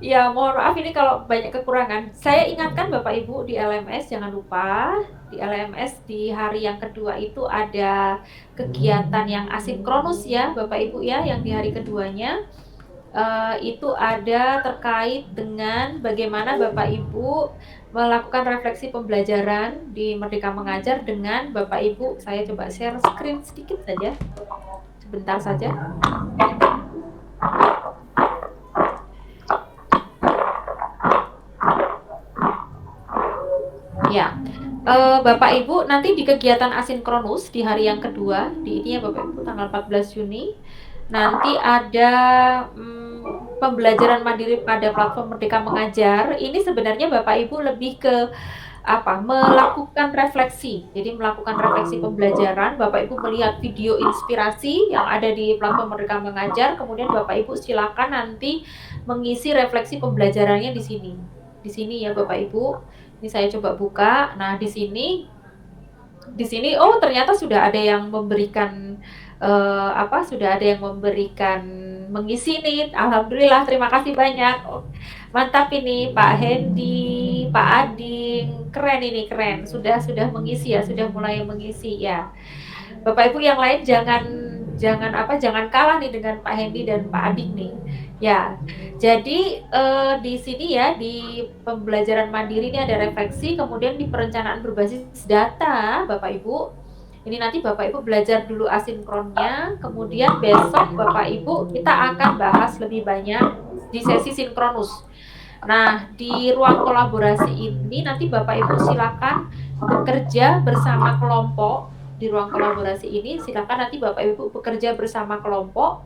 Ya, mohon maaf ini kalau banyak kekurangan. Saya ingatkan Bapak Ibu di LMS jangan lupa di LMS di hari yang kedua itu ada kegiatan yang asinkronus ya Bapak Ibu ya, yang di hari keduanya itu ada terkait dengan bagaimana Bapak Ibu melakukan refleksi pembelajaran di Merdeka Mengajar dengan Bapak Ibu. Saya coba share screen sedikit saja, sebentar saja. Ya, Bapak Ibu nanti di kegiatan asinkronus di hari yang kedua, di ini ya Bapak Ibu tanggal 14 Juni, nanti ada pembelajaran mandiri pada platform Merdeka Mengajar. Ini sebenarnya Bapak Ibu lebih ke melakukan refleksi. Jadi melakukan refleksi pembelajaran, Bapak Ibu melihat video inspirasi yang ada di platform Merdeka Mengajar, kemudian Bapak Ibu silakan nanti mengisi refleksi pembelajarannya di sini. Di sini ya Bapak Ibu. Ini saya coba buka. Nah, di sini oh ternyata sudah ada yang memberikan sudah ada yang memberikan mengisi nih. Alhamdulillah, terima kasih banyak. Mantap ini Pak Hendy, Pak Ading, keren ini, keren. Sudah mengisi ya, sudah mulai mengisi ya. Bapak Ibu yang lain jangan kalah nih dengan Pak Hendy dan Pak Ading nih. Ya. Jadi di sini ya di pembelajaran mandiri ini ada refleksi, kemudian di perencanaan berbasis data, Bapak Ibu. Ini nanti Bapak Ibu belajar dulu asinkronnya, kemudian besok Bapak Ibu kita akan bahas lebih banyak di sesi sinkronus. Nah, di ruang kolaborasi ini nanti Bapak Ibu silakan bekerja bersama kelompok. Di ruang kolaborasi ini silakan nanti Bapak Ibu bekerja bersama kelompok.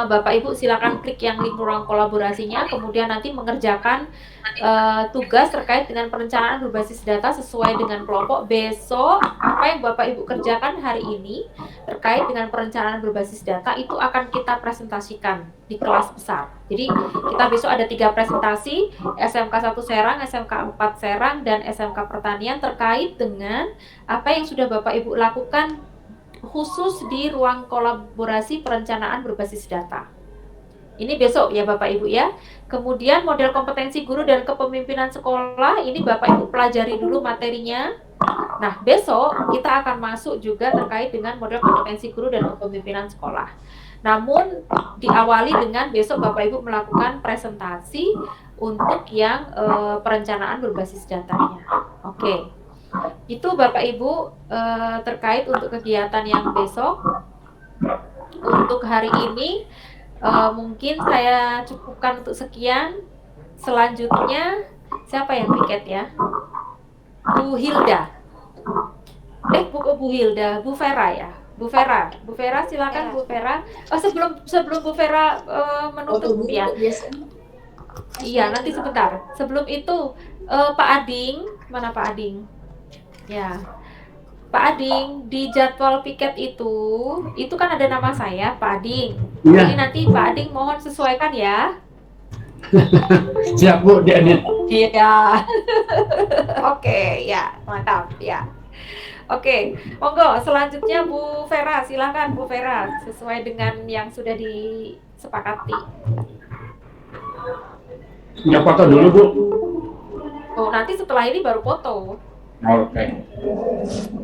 Bapak Ibu silakan klik yang link ruang kolaborasinya, kemudian nanti mengerjakan tugas terkait dengan perencanaan berbasis data sesuai dengan kelompok. Besok apa yang Bapak Ibu kerjakan hari ini terkait dengan perencanaan berbasis data itu akan kita presentasikan di kelas besar. Jadi kita besok ada 3 presentasi, SMK 1 Serang, SMK 4 Serang, dan SMK Pertanian terkait dengan apa yang sudah Bapak Ibu lakukan khusus di ruang kolaborasi perencanaan berbasis data. Ini besok ya Bapak Ibu ya. Kemudian model kompetensi guru dan kepemimpinan sekolah, ini Bapak Ibu pelajari dulu materinya. Nah, besok kita akan masuk juga terkait dengan model kompetensi guru dan kepemimpinan sekolah. Namun diawali dengan besok Bapak Ibu melakukan presentasi untuk yang perencanaan berbasis datanya. Oke. Itu Bapak Ibu terkait untuk kegiatan yang besok. Untuk hari ini mungkin saya cukupkan untuk sekian. Selanjutnya siapa yang piket ya? Bu Hilda. Bukan Bu Hilda, Bu Vera ya. Bu Vera silakan Bu Vera. Sebelum Bu Vera menutup ya. Iya, nanti sebentar. Sebelum itu Pak Ading, mana Pak Ading? Ya, Pak Ading, di jadwal piket itu kan ada nama saya, Pak Ading. Ya. Jadi nanti Pak Ading mohon sesuaikan ya. Siap Bu, diedit. Iya. Oke, ya, mantap ya. Oke, monggo selanjutnya Bu Vera, silakan Bu Vera sesuai dengan yang sudah disepakati. Ya foto dulu Bu. Oh, nanti setelah ini baru foto. Oke.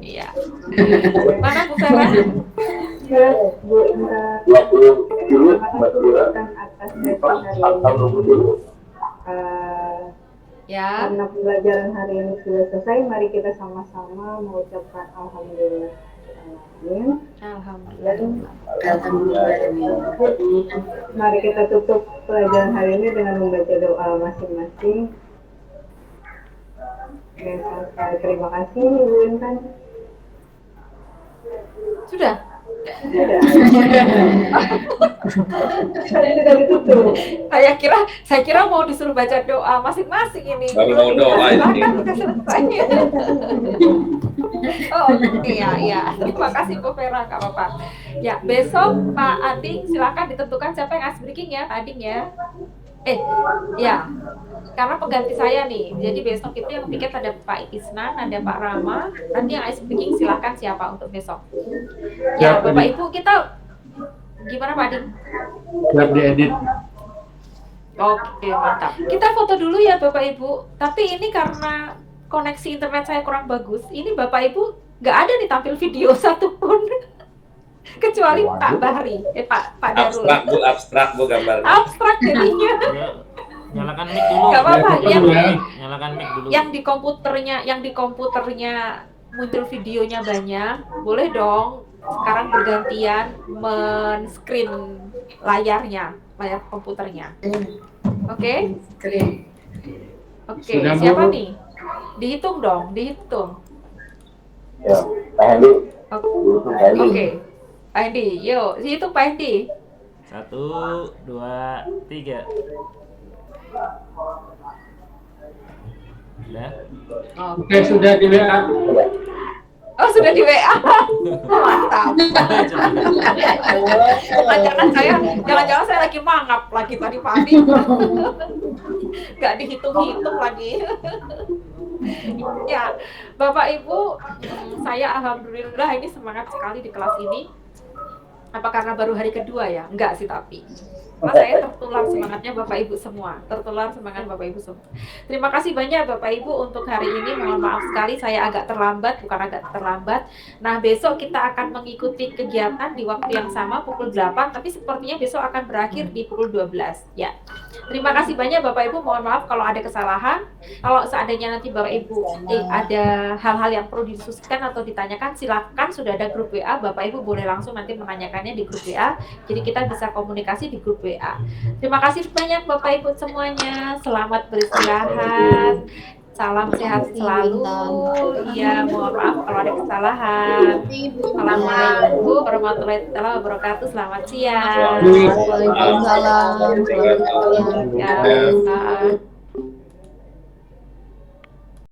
Iya. Mana Bu Vera? Ya, Bu Inta. Terima kasih Bu Inta atas sesi hari ini. Ya. Karena pembelajaran hari ini sudah selesai, mari kita sama-sama mengucapkan alhamdulillah. Alhamdulillah. Mari kita tutup pelajaran hari ini dengan membaca doa masing-masing. Selamat sekali terima kasih Bu Intan. Sudah. Sudah ditutup. Saya kira mau disuruh baca doa masing-masing ini. Baru mau doa ini. Udah selesai. Oh, iya. Terima kasih Bu Vera, Kak Bapak. Ya, besok Pak Ading silakan ditentukan siapa yang ice breaking ya, Pak Ading ya. Ya. Karena pengganti saya nih. Jadi besok itu yang piket ada Pak Isnan, ada Pak Rama. Nanti yang ice breaking silakan siapa untuk besok. Ya, Bapak Ibu kita gimana Pak Ading? Siap diedit. Oke, mantap. Kita foto dulu ya Bapak Ibu. Tapi ini karena koneksi internet saya kurang bagus. Ini Bapak Ibu nggak ada nih tampil video satupun. Kecuali Pak Bahri, Pak Darul. Abstrak bu gambarnya. Abstrak jadinya. Nyalakan mic dulu. Gak apa-apa. Nyalakan mic dulu. Yang di komputernya muncul videonya banyak. Boleh dong. Sekarang bergantian men-screen layar komputernya. Oke? Oke, siapa nih? Dihitung dong, dihitung. Ya, Pak Hendi. Oke. Pak Hendi, yuk, dihitung Pak Hendi. 1, 2, 3. Udah. Oke, sudah di WA. Oh, sudah di WA. Mantap. Jangan-jangan saya lagi mangap lagi tadi pagi. Nggak dihitung-hitung lagi. Ya, Bapak Ibu, saya alhamdulillah ini semangat sekali di kelas ini. Apa karena baru hari kedua ya? Enggak sih tapi. Karena saya tertular semangatnya Bapak Ibu semua. Tertular semangat Bapak Ibu semua. Terima kasih banyak Bapak Ibu untuk hari ini. Mohon maaf sekali saya agak terlambat, bukan agak terlambat. Nah, besok kita akan mengikuti kegiatan di waktu yang sama pukul 8, tapi sepertinya besok akan berakhir di pukul 12. Ya. Terima kasih banyak Bapak Ibu. Mohon maaf kalau ada kesalahan. Kalau seandainya nanti Bapak Ibu ada hal-hal yang perlu didiskusikan atau ditanyakan, silakan sudah ada grup WA. Bapak Ibu boleh langsung nanti menanyakannya di grup WA. Jadi kita bisa komunikasi di grup WA. Terima kasih banyak Bapak Ibu semuanya. Selamat beristirahat. Salam sehat selalu. Iya, mohon maaf kalau ada kesalahan. Assalamualaikum warahmatullahi wabarakatuh. Selamat siang. Waalaikumsalam. Ya,